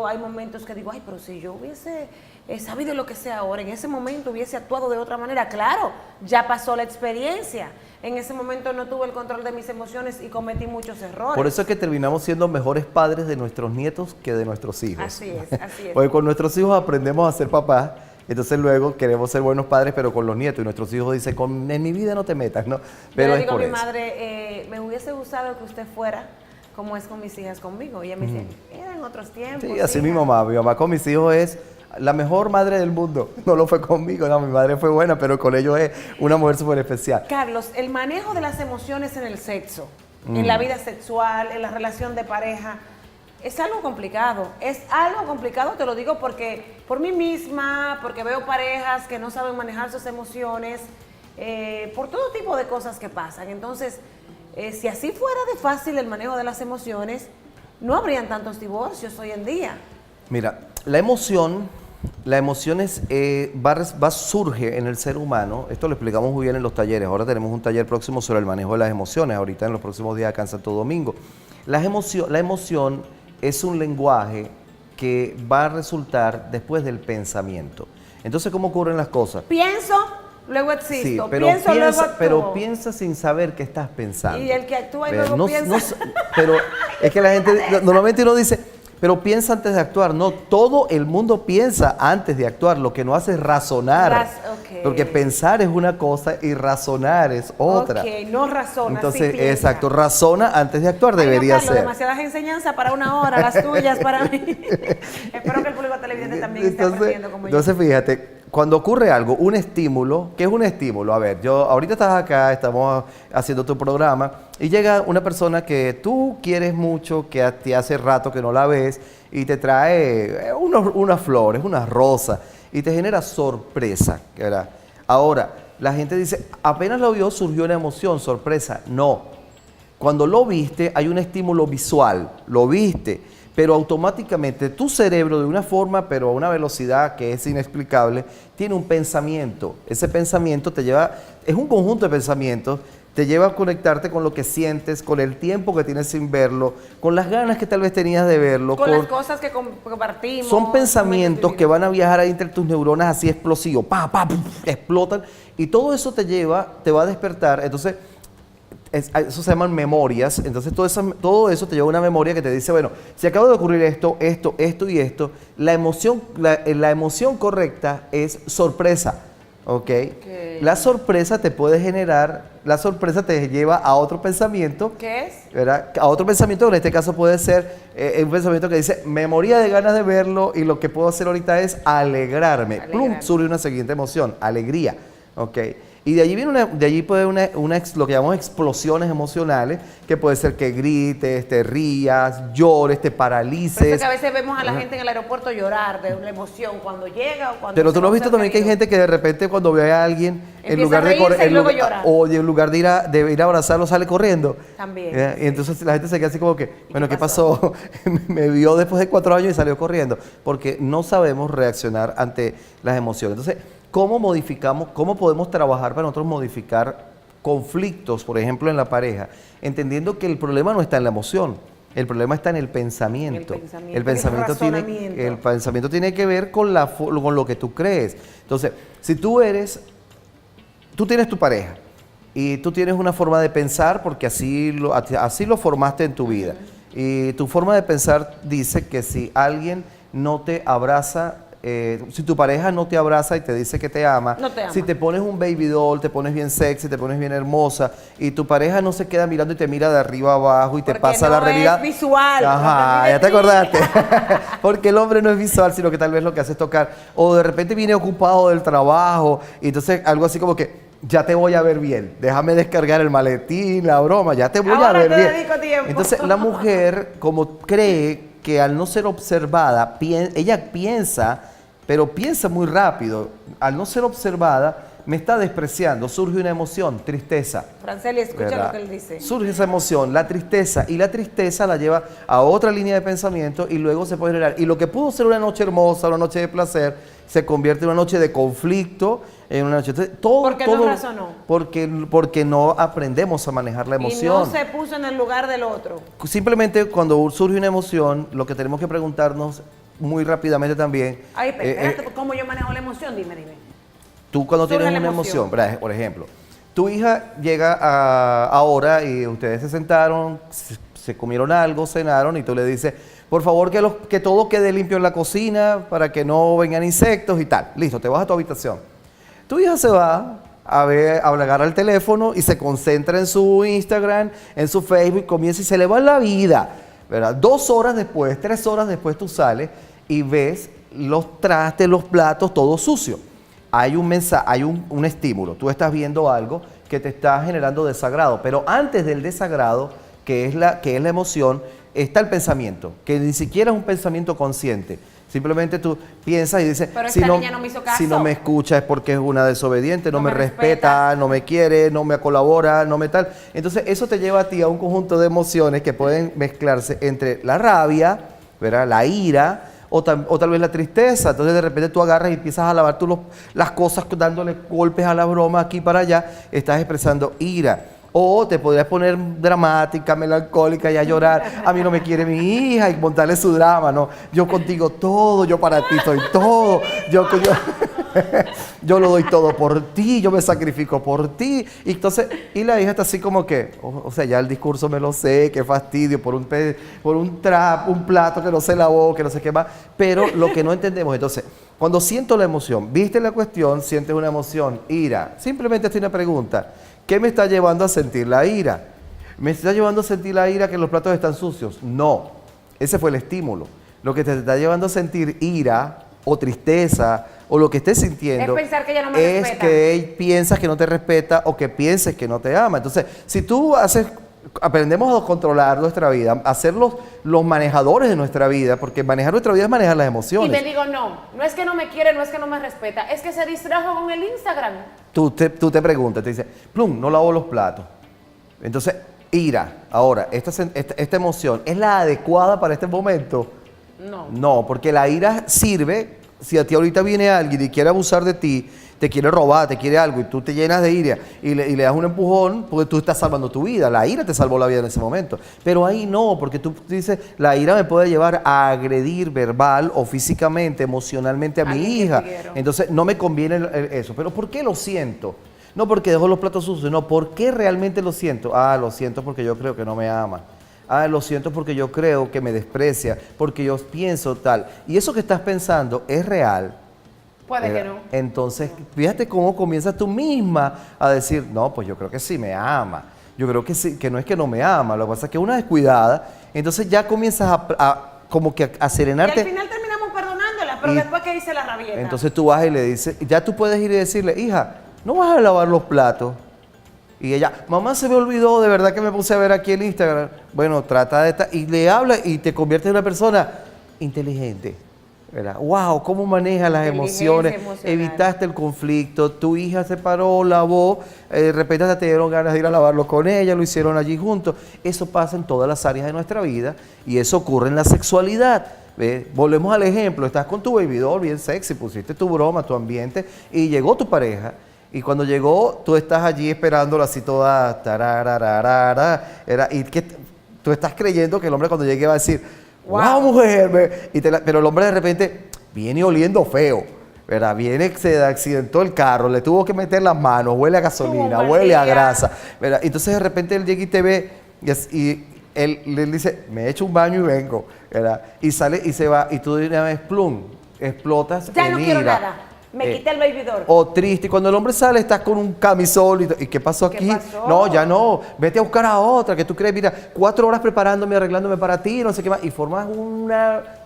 hay momentos que digo, ay, pero si yo hubiese sabido lo que sé ahora, en ese momento hubiese actuado de otra manera. Claro, ya pasó la experiencia. En ese momento no tuve el control de mis emociones y cometí muchos errores. Por eso es que terminamos siendo mejores padres de nuestros nietos que de nuestros hijos. Así es. Porque con nuestros hijos aprendemos a ser papás, entonces luego queremos ser buenos padres, pero con los nietos, y nuestros hijos dicen, en mi vida no te metas, ¿no? Pero yo le digo a mi madre, me hubiese gustado que usted fuera como es con mis hijas conmigo. Y ella me dice, eran otros tiempos. Sí, así mi mamá con mis hijos es la mejor madre del mundo. No lo fue conmigo, no, mi madre fue buena, pero con ellos es una mujer súper especial. Carlos, el manejo de las emociones en el sexo, en la vida sexual, en la relación de pareja, es algo complicado. Es algo complicado, te lo digo porque por mí misma, porque veo parejas que no saben manejar sus emociones, por todo tipo de cosas que pasan. Entonces, si así fuera de fácil el manejo de las emociones, no habrían tantos divorcios hoy en día. Mira, la emoción surge en el ser humano. Esto lo explicamos muy bien en los talleres. Ahora tenemos un taller próximo sobre el manejo de las emociones, ahorita en los próximos días acá en Santo Domingo. La emoción es un lenguaje que va a resultar después del pensamiento. Entonces, ¿cómo ocurren las cosas? Pienso, luego existo. Sí, pero piensa sin saber qué estás pensando. Y el que actúa y luego piensa. Pero es que la gente, normalmente uno dice, pero piensa antes de actuar. No, todo el mundo piensa antes de actuar, lo que no hace es razonar. Ok. Porque pensar es una cosa y razonar es otra. Ok, no razona, Entonces, sí piensa. exacto, razona antes de actuar, Ay, no, debería Carlos, ser. demasiadas enseñanzas para una hora, las tuyas para mí. Espero que el público televidente también esté aprendiendo como Entonces, fíjate, cuando ocurre algo, un estímulo, ¿qué es un estímulo? A ver, ahorita estás acá, estamos haciendo tu programa y llega una persona que tú quieres mucho, que te hace rato que no la ves y te trae unas flores, unas rosas y te genera sorpresa, ¿verdad? Ahora, la gente dice, apenas lo vio, surgió una emoción, sorpresa. No. Cuando lo viste, hay un estímulo visual, lo viste, pero automáticamente tu cerebro de una forma, pero a una velocidad que es inexplicable, tiene un pensamiento. Ese pensamiento te lleva, es un conjunto de pensamientos, te lleva a conectarte con lo que sientes, con el tiempo que tienes sin verlo, con las ganas que tal vez tenías de verlo. con las cosas que compartimos. Son pensamientos que van a viajar ahí entre tus neuronas así explosivos, explotan, y todo eso te va a despertar. Entonces, eso se llaman memorias. Entonces todo eso te lleva a una memoria que te dice, bueno, si acaba de ocurrir esto y esto, la emoción correcta es sorpresa, ¿ok? La sorpresa te puede generar, la sorpresa te lleva a otro pensamiento. ¿Qué es? ¿Verdad? A otro pensamiento, en este caso puede ser un pensamiento que dice, me moría de ganas de verlo y lo que puedo hacer ahorita es alegrarme. Plum, surge una siguiente emoción, alegría, ¿ok? Y de allí puede lo que llamamos explosiones emocionales, que puede ser que grites, te rías, llores, te paralices. Por eso que a veces vemos a la gente en el aeropuerto llorar de una emoción cuando llega o cuando... Pero tú no has visto también que hay gente que de repente cuando ve a alguien, en lugar de correr, en lugar de ir a abrazarlo, sale corriendo. También. Y entonces la gente se queda así como que, bueno, ¿qué pasó? Me vio después de 4 años y salió corriendo. Porque no sabemos reaccionar ante las emociones. Entonces, ¿cómo podemos trabajar para nosotros modificar conflictos, por ejemplo, en la pareja? Entendiendo que el problema no está en la emoción, el problema está en el pensamiento. El pensamiento tiene que ver con lo que tú crees. Entonces, si tú tienes tu pareja y tú tienes una forma de pensar porque así lo formaste en tu vida. Y tu forma de pensar dice que si alguien no te abraza, si tu pareja no te abraza y te dice que te ama, si te pones un baby doll, te pones bien sexy, te pones bien hermosa y tu pareja no se queda mirando y te mira de arriba abajo y te pasa la realidad. Es visual. Ajá, ya te acordaste. Porque el hombre no es visual, sino que tal vez lo que hace es tocar. O de repente viene ocupado del trabajo y entonces algo así como que ya te voy a ver bien, déjame descargar el maletín, la broma, ya te voy a ver bien. Dedico tiempo. Entonces la mujer, como cree que al no ser observada, ella piensa, pero piensa muy rápido. Al no ser observada, me está despreciando. Surge una emoción, tristeza. Franceli, escucha, ¿verdad?, lo que él dice. Surge esa emoción, la tristeza, y la tristeza la lleva a otra línea de pensamiento y luego se puede generar. Y lo que pudo ser una noche hermosa, una noche de placer, se convierte en una noche de conflicto, en una noche... Entonces, ¿Por qué no razonó? Porque no aprendemos a manejar la emoción. Y no se puso en el lugar del otro. Simplemente cuando surge una emoción, lo que tenemos que preguntarnos muy rápidamente también... Ay, espérate, ¿cómo yo manejo la emoción? Dime. Tú cuando tienes una emoción, por ejemplo, tu hija llega ahora y ustedes se sentaron, se comieron algo, cenaron y tú le dices, por favor que todo quede limpio en la cocina para que no vengan insectos y tal. Listo, te vas a tu habitación. Tu hija se va a agarrar el teléfono y se concentra en su Instagram, en su Facebook, comienza y se le va la vida, ¿verdad? 2 horas después, 3 horas después tú sales y ves los trastes, los platos, todo sucio. Hay un mensaje, hay un estímulo. Tú estás viendo algo que te está generando desagrado, pero antes del desagrado, que es la emoción, está el pensamiento, que ni siquiera es un pensamiento consciente. Simplemente tú piensas y dices, pero esta niña no me hizo caso. Si no me escucha es porque es una desobediente, no me respeta, no me quiere, no me colabora, no me tal. Entonces eso te lleva a ti a un conjunto de emociones que pueden mezclarse entre la rabia, ¿verdad?, la ira, o tal vez la tristeza. Entonces de repente tú agarras y empiezas a lavar las cosas dándole golpes a la broma aquí para allá, estás expresando ira. O te podrías poner dramática, melancólica y a llorar. A mí no me quiere mi hija y montarle su drama, ¿no? Yo contigo todo, yo para ti soy todo. yo lo doy todo por ti, yo me sacrifico por ti. Y entonces, y la hija está así como que, o sea, ya el discurso me lo sé, qué fastidio, por un plato que no se lavó, que no sé qué más. Pero lo que no entendemos, entonces, cuando siento la emoción, viste la cuestión, sientes una emoción, ira. Simplemente estoy una pregunta, ¿qué me está llevando a sentir la ira? ¿Me está llevando a sentir la ira que los platos están sucios? No, ese fue el estímulo. Lo que te está llevando a sentir ira o tristeza o lo que estés sintiendo es pensar que ella no me es respeta. que piensas que no te respeta o que pienses que no te ama. Entonces, si tú aprendemos a controlar nuestra vida, a ser los manejadores de nuestra vida, porque manejar nuestra vida es manejar las emociones. Y te digo, no es que no me quiere, no es que no me respeta, es que se distrajo con el Instagram. Tú te preguntas, te dices, plum, no lavo los platos. Entonces, ira. Ahora, esta emoción, ¿es la adecuada para este momento? No. No, porque la ira sirve, si a ti ahorita viene alguien y quiere abusar de ti, te quiere robar, te quiere algo y tú te llenas de ira y le das un empujón, porque tú estás salvando tu vida. La ira te salvó la vida en ese momento. Pero ahí no, porque tú dices, la ira me puede llevar a agredir verbal o físicamente, emocionalmente a mi hija. Entonces no me conviene eso. ¿Pero por qué lo siento? No porque dejo los platos sucios, no, ¿por qué realmente lo siento? Ah, lo siento porque yo creo que no me ama. Ah, lo siento porque yo creo que me desprecia, porque yo pienso tal. Y eso que estás pensando es real. Puede que no. Entonces, fíjate cómo comienzas tú misma a decir, no, pues yo creo que sí me ama. Yo creo que sí, que no es que no me ama, lo que pasa es que una descuidada, entonces ya comienzas como que a serenarte. Y al final terminamos perdonándola, pero después que dice la rabieta. Entonces tú vas y le dices, ya tú puedes ir y decirle, hija, no vas a lavar los platos. Y ella, mamá, se me olvidó, de verdad que me puse a ver aquí el Instagram. Bueno, trata de y le habla y te convierte en una persona inteligente. ¿Verdad? Wow, cómo manejas las emociones, evitaste el conflicto, tu hija se paró, lavó, de repente hasta te dieron ganas de ir a lavarlo con ella, lo hicieron allí juntos. Eso pasa en todas las áreas de nuestra vida y eso ocurre en la sexualidad. ¿Ves? Volvemos al ejemplo, estás con tu baby doll bien sexy, pusiste tu broma, tu ambiente y llegó tu pareja. Y cuando llegó, tú estás allí esperándola así toda, y que tú estás creyendo que el hombre cuando llegue va a decir, wow, mujer, pero el hombre de repente viene oliendo feo, ¿verdad? Viene, se accidentó el carro, le tuvo que meter las manos, huele a gasolina, huele a grasa, ¿verdad? Entonces de repente él llega y te ve y él le dice, me echo un baño y vengo, ¿verdad? Y sale y se va, y tú de una vez, plum, explotas ya en no quiero ira. nada. Me quita el baby doll. O triste. Y cuando el hombre sale, estás con un camisol. ¿Y qué pasó aquí? ¿Qué pasó? No, ya no. Vete a buscar a otra. Que tú crees, mira, 4 horas preparándome, arreglándome para ti, no sé qué más. Y formas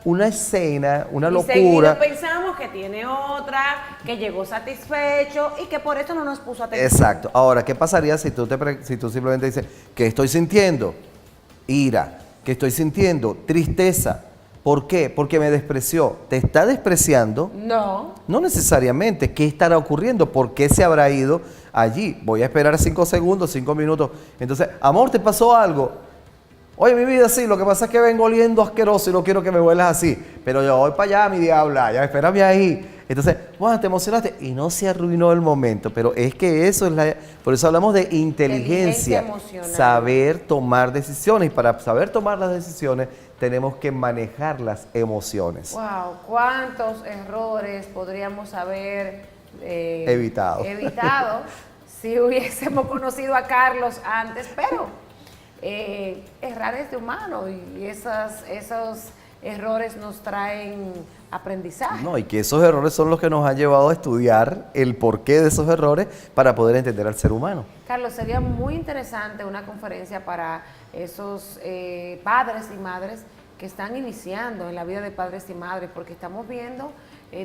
una escena, una locura. Seguido pensamos que tiene otra, que llegó satisfecho y que por eso no nos puso atención. Exacto. Ahora, ¿qué pasaría si tú simplemente dices, ¿qué estoy sintiendo? Ira. ¿Qué estoy sintiendo? Tristeza. ¿Por qué? Porque me despreció. ¿Te está despreciando? No. No necesariamente. ¿Qué estará ocurriendo? ¿Por qué se habrá ido allí? Voy a esperar 5 segundos, 5 minutos. Entonces, amor, ¿te pasó algo? Oye, mi vida, sí, lo que pasa es que vengo oliendo asqueroso y no quiero que me huelas así. Pero yo voy para allá, mi diabla, ya espérame ahí. Entonces, bueno, te emocionaste y no se arruinó el momento. Pero es que eso es por eso hablamos de inteligencia emocional. Saber tomar decisiones. Y para saber tomar las decisiones, tenemos que manejar las emociones. Wow, cuántos errores podríamos haber evitado si hubiésemos conocido a Carlos antes, pero errar es de humano y esos errores nos traen aprendizaje. No, y que esos errores son los que nos han llevado a estudiar el porqué de esos errores para poder entender al ser humano. Carlos, sería muy interesante una conferencia para esos padres y madres que están iniciando en la vida de padres y madres, porque estamos viendo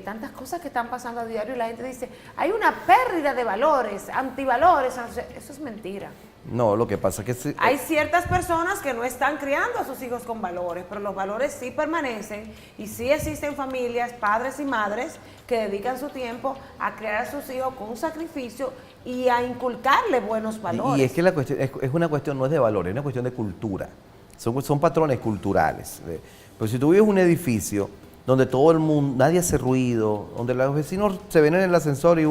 tantas cosas que están pasando a diario y la gente dice, hay una pérdida de valores, antivalores, eso es mentira. No, lo que pasa es que hay ciertas personas que no están criando a sus hijos con valores, pero los valores sí permanecen y sí existen familias, padres y madres que dedican su tiempo a criar a sus hijos con sacrificio y a inculcarle buenos valores. Y es que la cuestión es una cuestión no es de valores, es una cuestión de cultura. Son patrones culturales. Pero si tú vives un edificio donde todo el mundo, nadie hace ruido, donde los vecinos se ven en el ascensor y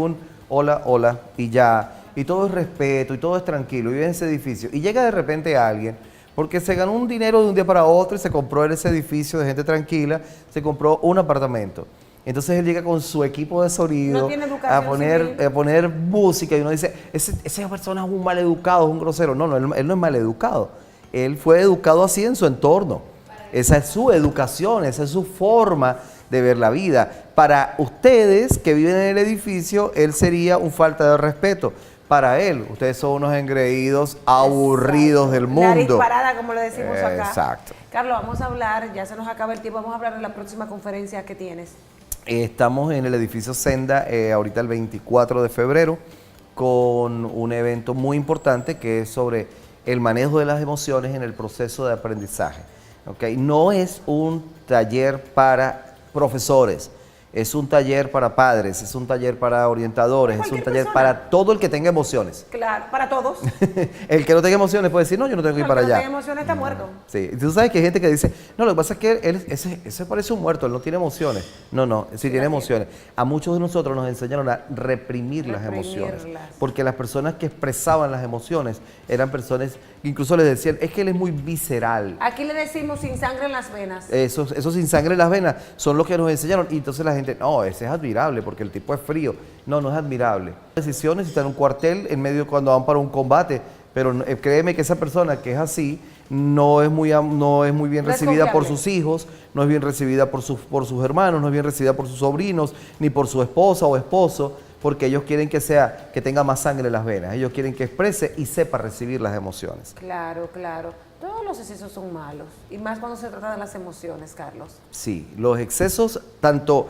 hola, hola, y ya, y todo es respeto, y todo es tranquilo, y vive en ese edificio, y llega de repente alguien, porque se ganó un dinero de un día para otro y se compró en ese edificio de gente tranquila, se compró un apartamento. Entonces él llega con su equipo de sonido No tiene educación civil. a poner música y uno dice, esa persona es un maleducado, es un grosero. No, él no es maleducado. Él fue educado así en su entorno. Esa es su educación, esa es su forma de ver la vida. Para ustedes que viven en el edificio, él sería un falta de respeto. Para él, ustedes son unos engreídos aburridos del mundo. Nariz parada, como le decimos acá. Exacto. Carlos, vamos a hablar, ya se nos acaba el tiempo, vamos a hablar en la próxima conferencia que tienes. Estamos en el edificio Senda, ahorita el 24 de febrero, con un evento muy importante que es sobre el manejo de las emociones en el proceso de aprendizaje. ¿Okay? No es un taller para profesores, es un taller para padres, es un taller para orientadores, es un taller para todo el que tenga emociones. Claro, para todos. El que no tenga emociones puede decir, no, yo no tengo que ir para El que allá. no tenga emociones está muerto. Sí, tú sabes que hay gente que dice, no, lo que pasa es que ese parece un muerto, él no tiene emociones. No, sí tiene emociones. A muchos de nosotros nos enseñaron a reprimir las emociones. Porque las personas que expresaban las emociones eran personas, incluso les decían, es que él es muy visceral. Aquí le decimos sin sangre en las venas. Esos sin sangre en las venas son los que nos enseñaron. Y entonces la gente, no, ese es admirable porque el tipo es frío. No, no es admirable. Decisiones, está en un cuartel en medio cuando van para un combate. Pero créeme que esa persona que es así no es muy bien recibida por sus hijos, no es bien recibida por sus hermanos, no es bien recibida por sus sobrinos, ni por su esposa o esposo, porque ellos quieren que tenga más sangre en las venas. Ellos quieren que exprese y sepa recibir las emociones. Claro, claro. Todos los excesos son malos, y más cuando se trata de las emociones, Carlos. Sí, los excesos, tanto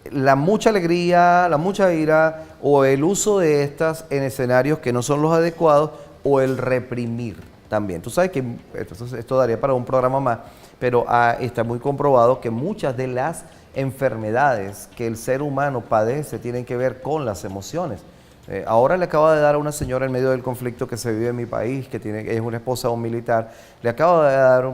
la mucha alegría, la mucha ira o el uso de estas en escenarios que no son los adecuados, o el reprimir también. Tú sabes que esto daría para un programa más, pero está muy comprobado que muchas de las enfermedades que el ser humano padece tienen que ver con las emociones. Ahora le acaba de dar a una señora en medio del conflicto que se vive en mi país, que es una esposa de un militar, le acaba de dar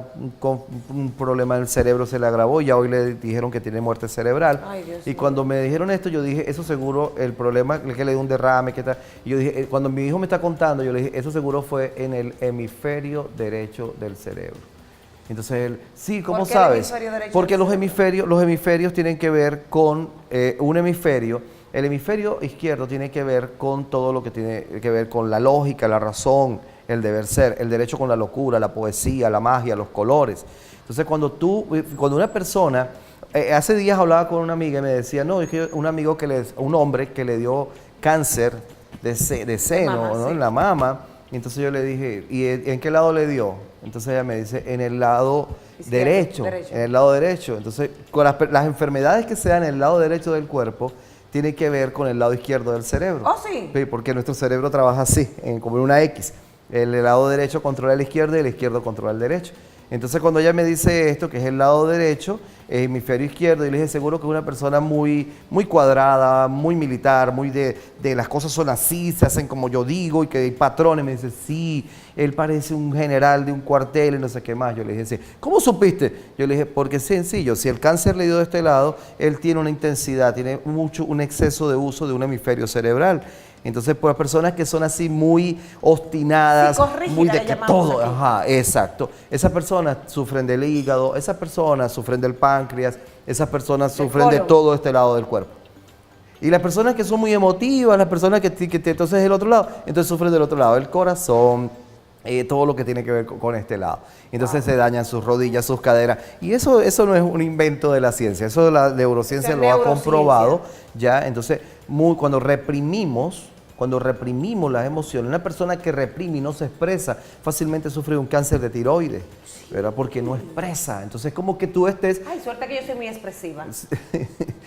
un problema en el cerebro, se le agravó y ya hoy le dijeron que tiene muerte cerebral. Ay, Dios Y mío. cuando me dijeron esto, yo dije, eso seguro, el problema es que le dio un derrame, que tal. Y yo dije, cuando mi hijo me está contando, yo le dije, eso seguro fue en el hemisferio derecho del cerebro. Entonces él, sí, ¿cómo ¿Por qué el sabes? hemisferio derecho Porque del los hemisferios tienen que ver con un hemisferio. El hemisferio izquierdo tiene que ver con todo lo que tiene que ver con la lógica, la razón, el deber ser, el derecho con la locura, la poesía, la magia, los colores. Entonces cuando una persona, hace días hablaba con una amiga y me decía, no, es que un hombre que le dio cáncer de seno, mama, ¿no? sí. En la mama, y entonces yo le dije, ¿y en qué lado le dio? Entonces ella me dice, en el lado derecho, en el lado derecho. Entonces, con las enfermedades que se dan en el lado derecho del cuerpo, tiene que ver con el lado izquierdo del cerebro. ¿Oh, sí? Sí, porque nuestro cerebro trabaja así, como en una X. El lado derecho controla el izquierdo y el izquierdo controla el derecho. Entonces cuando ella me dice esto, que es el lado derecho, el hemisferio izquierdo, y le dije, seguro que es una persona muy, muy cuadrada, muy militar, muy de las cosas son así, se hacen como yo digo, y que hay patrones. Me dice, sí, él parece un general de un cuartel y no sé qué más. Yo le dije, sí. ¿Cómo supiste? Yo le dije, porque es sencillo, si el cáncer le dio de este lado, él tiene una intensidad, tiene un exceso de uso de un hemisferio cerebral. Entonces, por las personas que son así muy obstinadas, Psicorrígida, muy de le que llamamos todo, aquí. ajá, exacto. Esas personas sufren del hígado, esas personas sufren del páncreas, esas personas sufren de colon. todo este lado del cuerpo. Y las personas que son muy emotivas, las personas que entonces es el otro lado, entonces sufren del otro lado, el corazón, todo lo que tiene que ver con este lado. Entonces se dañan sus rodillas, sus caderas. Y eso no es un invento de la ciencia, eso la neurociencia Eso es lo ha neurociencia. comprobado. Ya, entonces, cuando reprimimos las emociones, una persona que reprime y no se expresa, fácilmente sufre un cáncer de tiroides, ¿verdad? Porque no expresa. Entonces, como que tú estés... Ay, suerte que yo soy muy expresiva.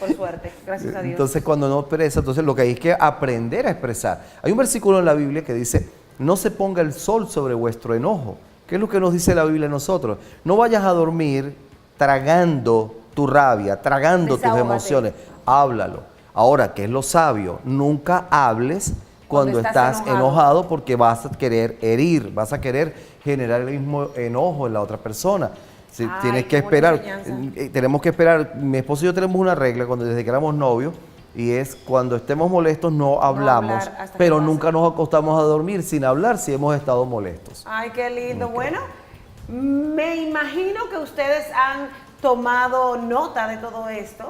Por suerte, gracias a Dios. Entonces, cuando no expresa, entonces lo que hay es que aprender a expresar. Hay un versículo en la Biblia que dice, no se ponga el sol sobre vuestro enojo. ¿Qué es lo que nos dice la Biblia a nosotros? No vayas a dormir tragando tu rabia, tragando tus Desahógate. emociones. Háblalo. Ahora, ¿qué es lo sabio? Nunca hables cuando estás enojado porque vas a querer herir, vas a querer generar el mismo enojo en la otra persona. Si Ay, tienes que qué buena esperar, enseñanza. tenemos que esperar. Mi esposo y yo tenemos una regla desde que éramos novios, y es cuando estemos molestos no hablamos, hablar hasta que pero pase. nunca nos acostamos a dormir sin hablar si hemos estado molestos. Ay, qué lindo. Bueno, me imagino que ustedes han tomado nota de todo esto.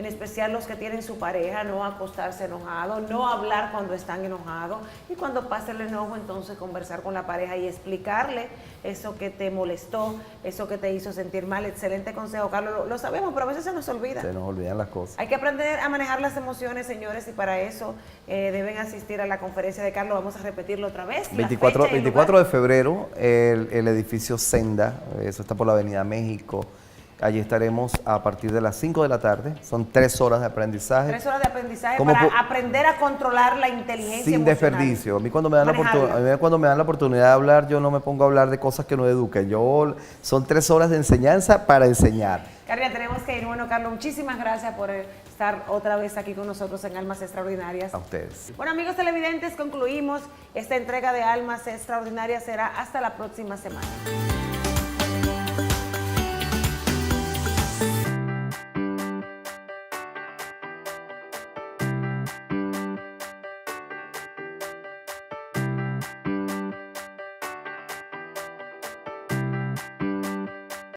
en especial los que tienen su pareja, no acostarse enojado, no hablar cuando están enojados y cuando pase el enojo entonces conversar con la pareja y explicarle eso que te molestó, eso que te hizo sentir mal. Excelente consejo, Carlos, lo sabemos, pero a veces se nos olvida. Se nos olvidan las cosas. Hay que aprender a manejar las emociones, señores, y para eso deben asistir a la conferencia de Carlos. Vamos a repetirlo otra vez. 24 de febrero, el edificio Senda, eso está por la Avenida México. Allí estaremos a partir de las 5 de la tarde. Son 3 horas de aprendizaje. 3 horas de aprendizaje ¿Cómo para aprender a controlar la inteligencia sin emocional. desperdicio. A mí cuando me dan Manejarla. cuando me dan la oportunidad de hablar, yo no me pongo a hablar de cosas que no eduquen. Son 3 horas de enseñanza para enseñar. Karina, tenemos que ir. Bueno, Carlos, muchísimas gracias por estar otra vez aquí con nosotros en Almas Extraordinarias. A ustedes. Bueno, amigos televidentes, concluimos esta entrega de Almas Extraordinarias. Será hasta la próxima semana.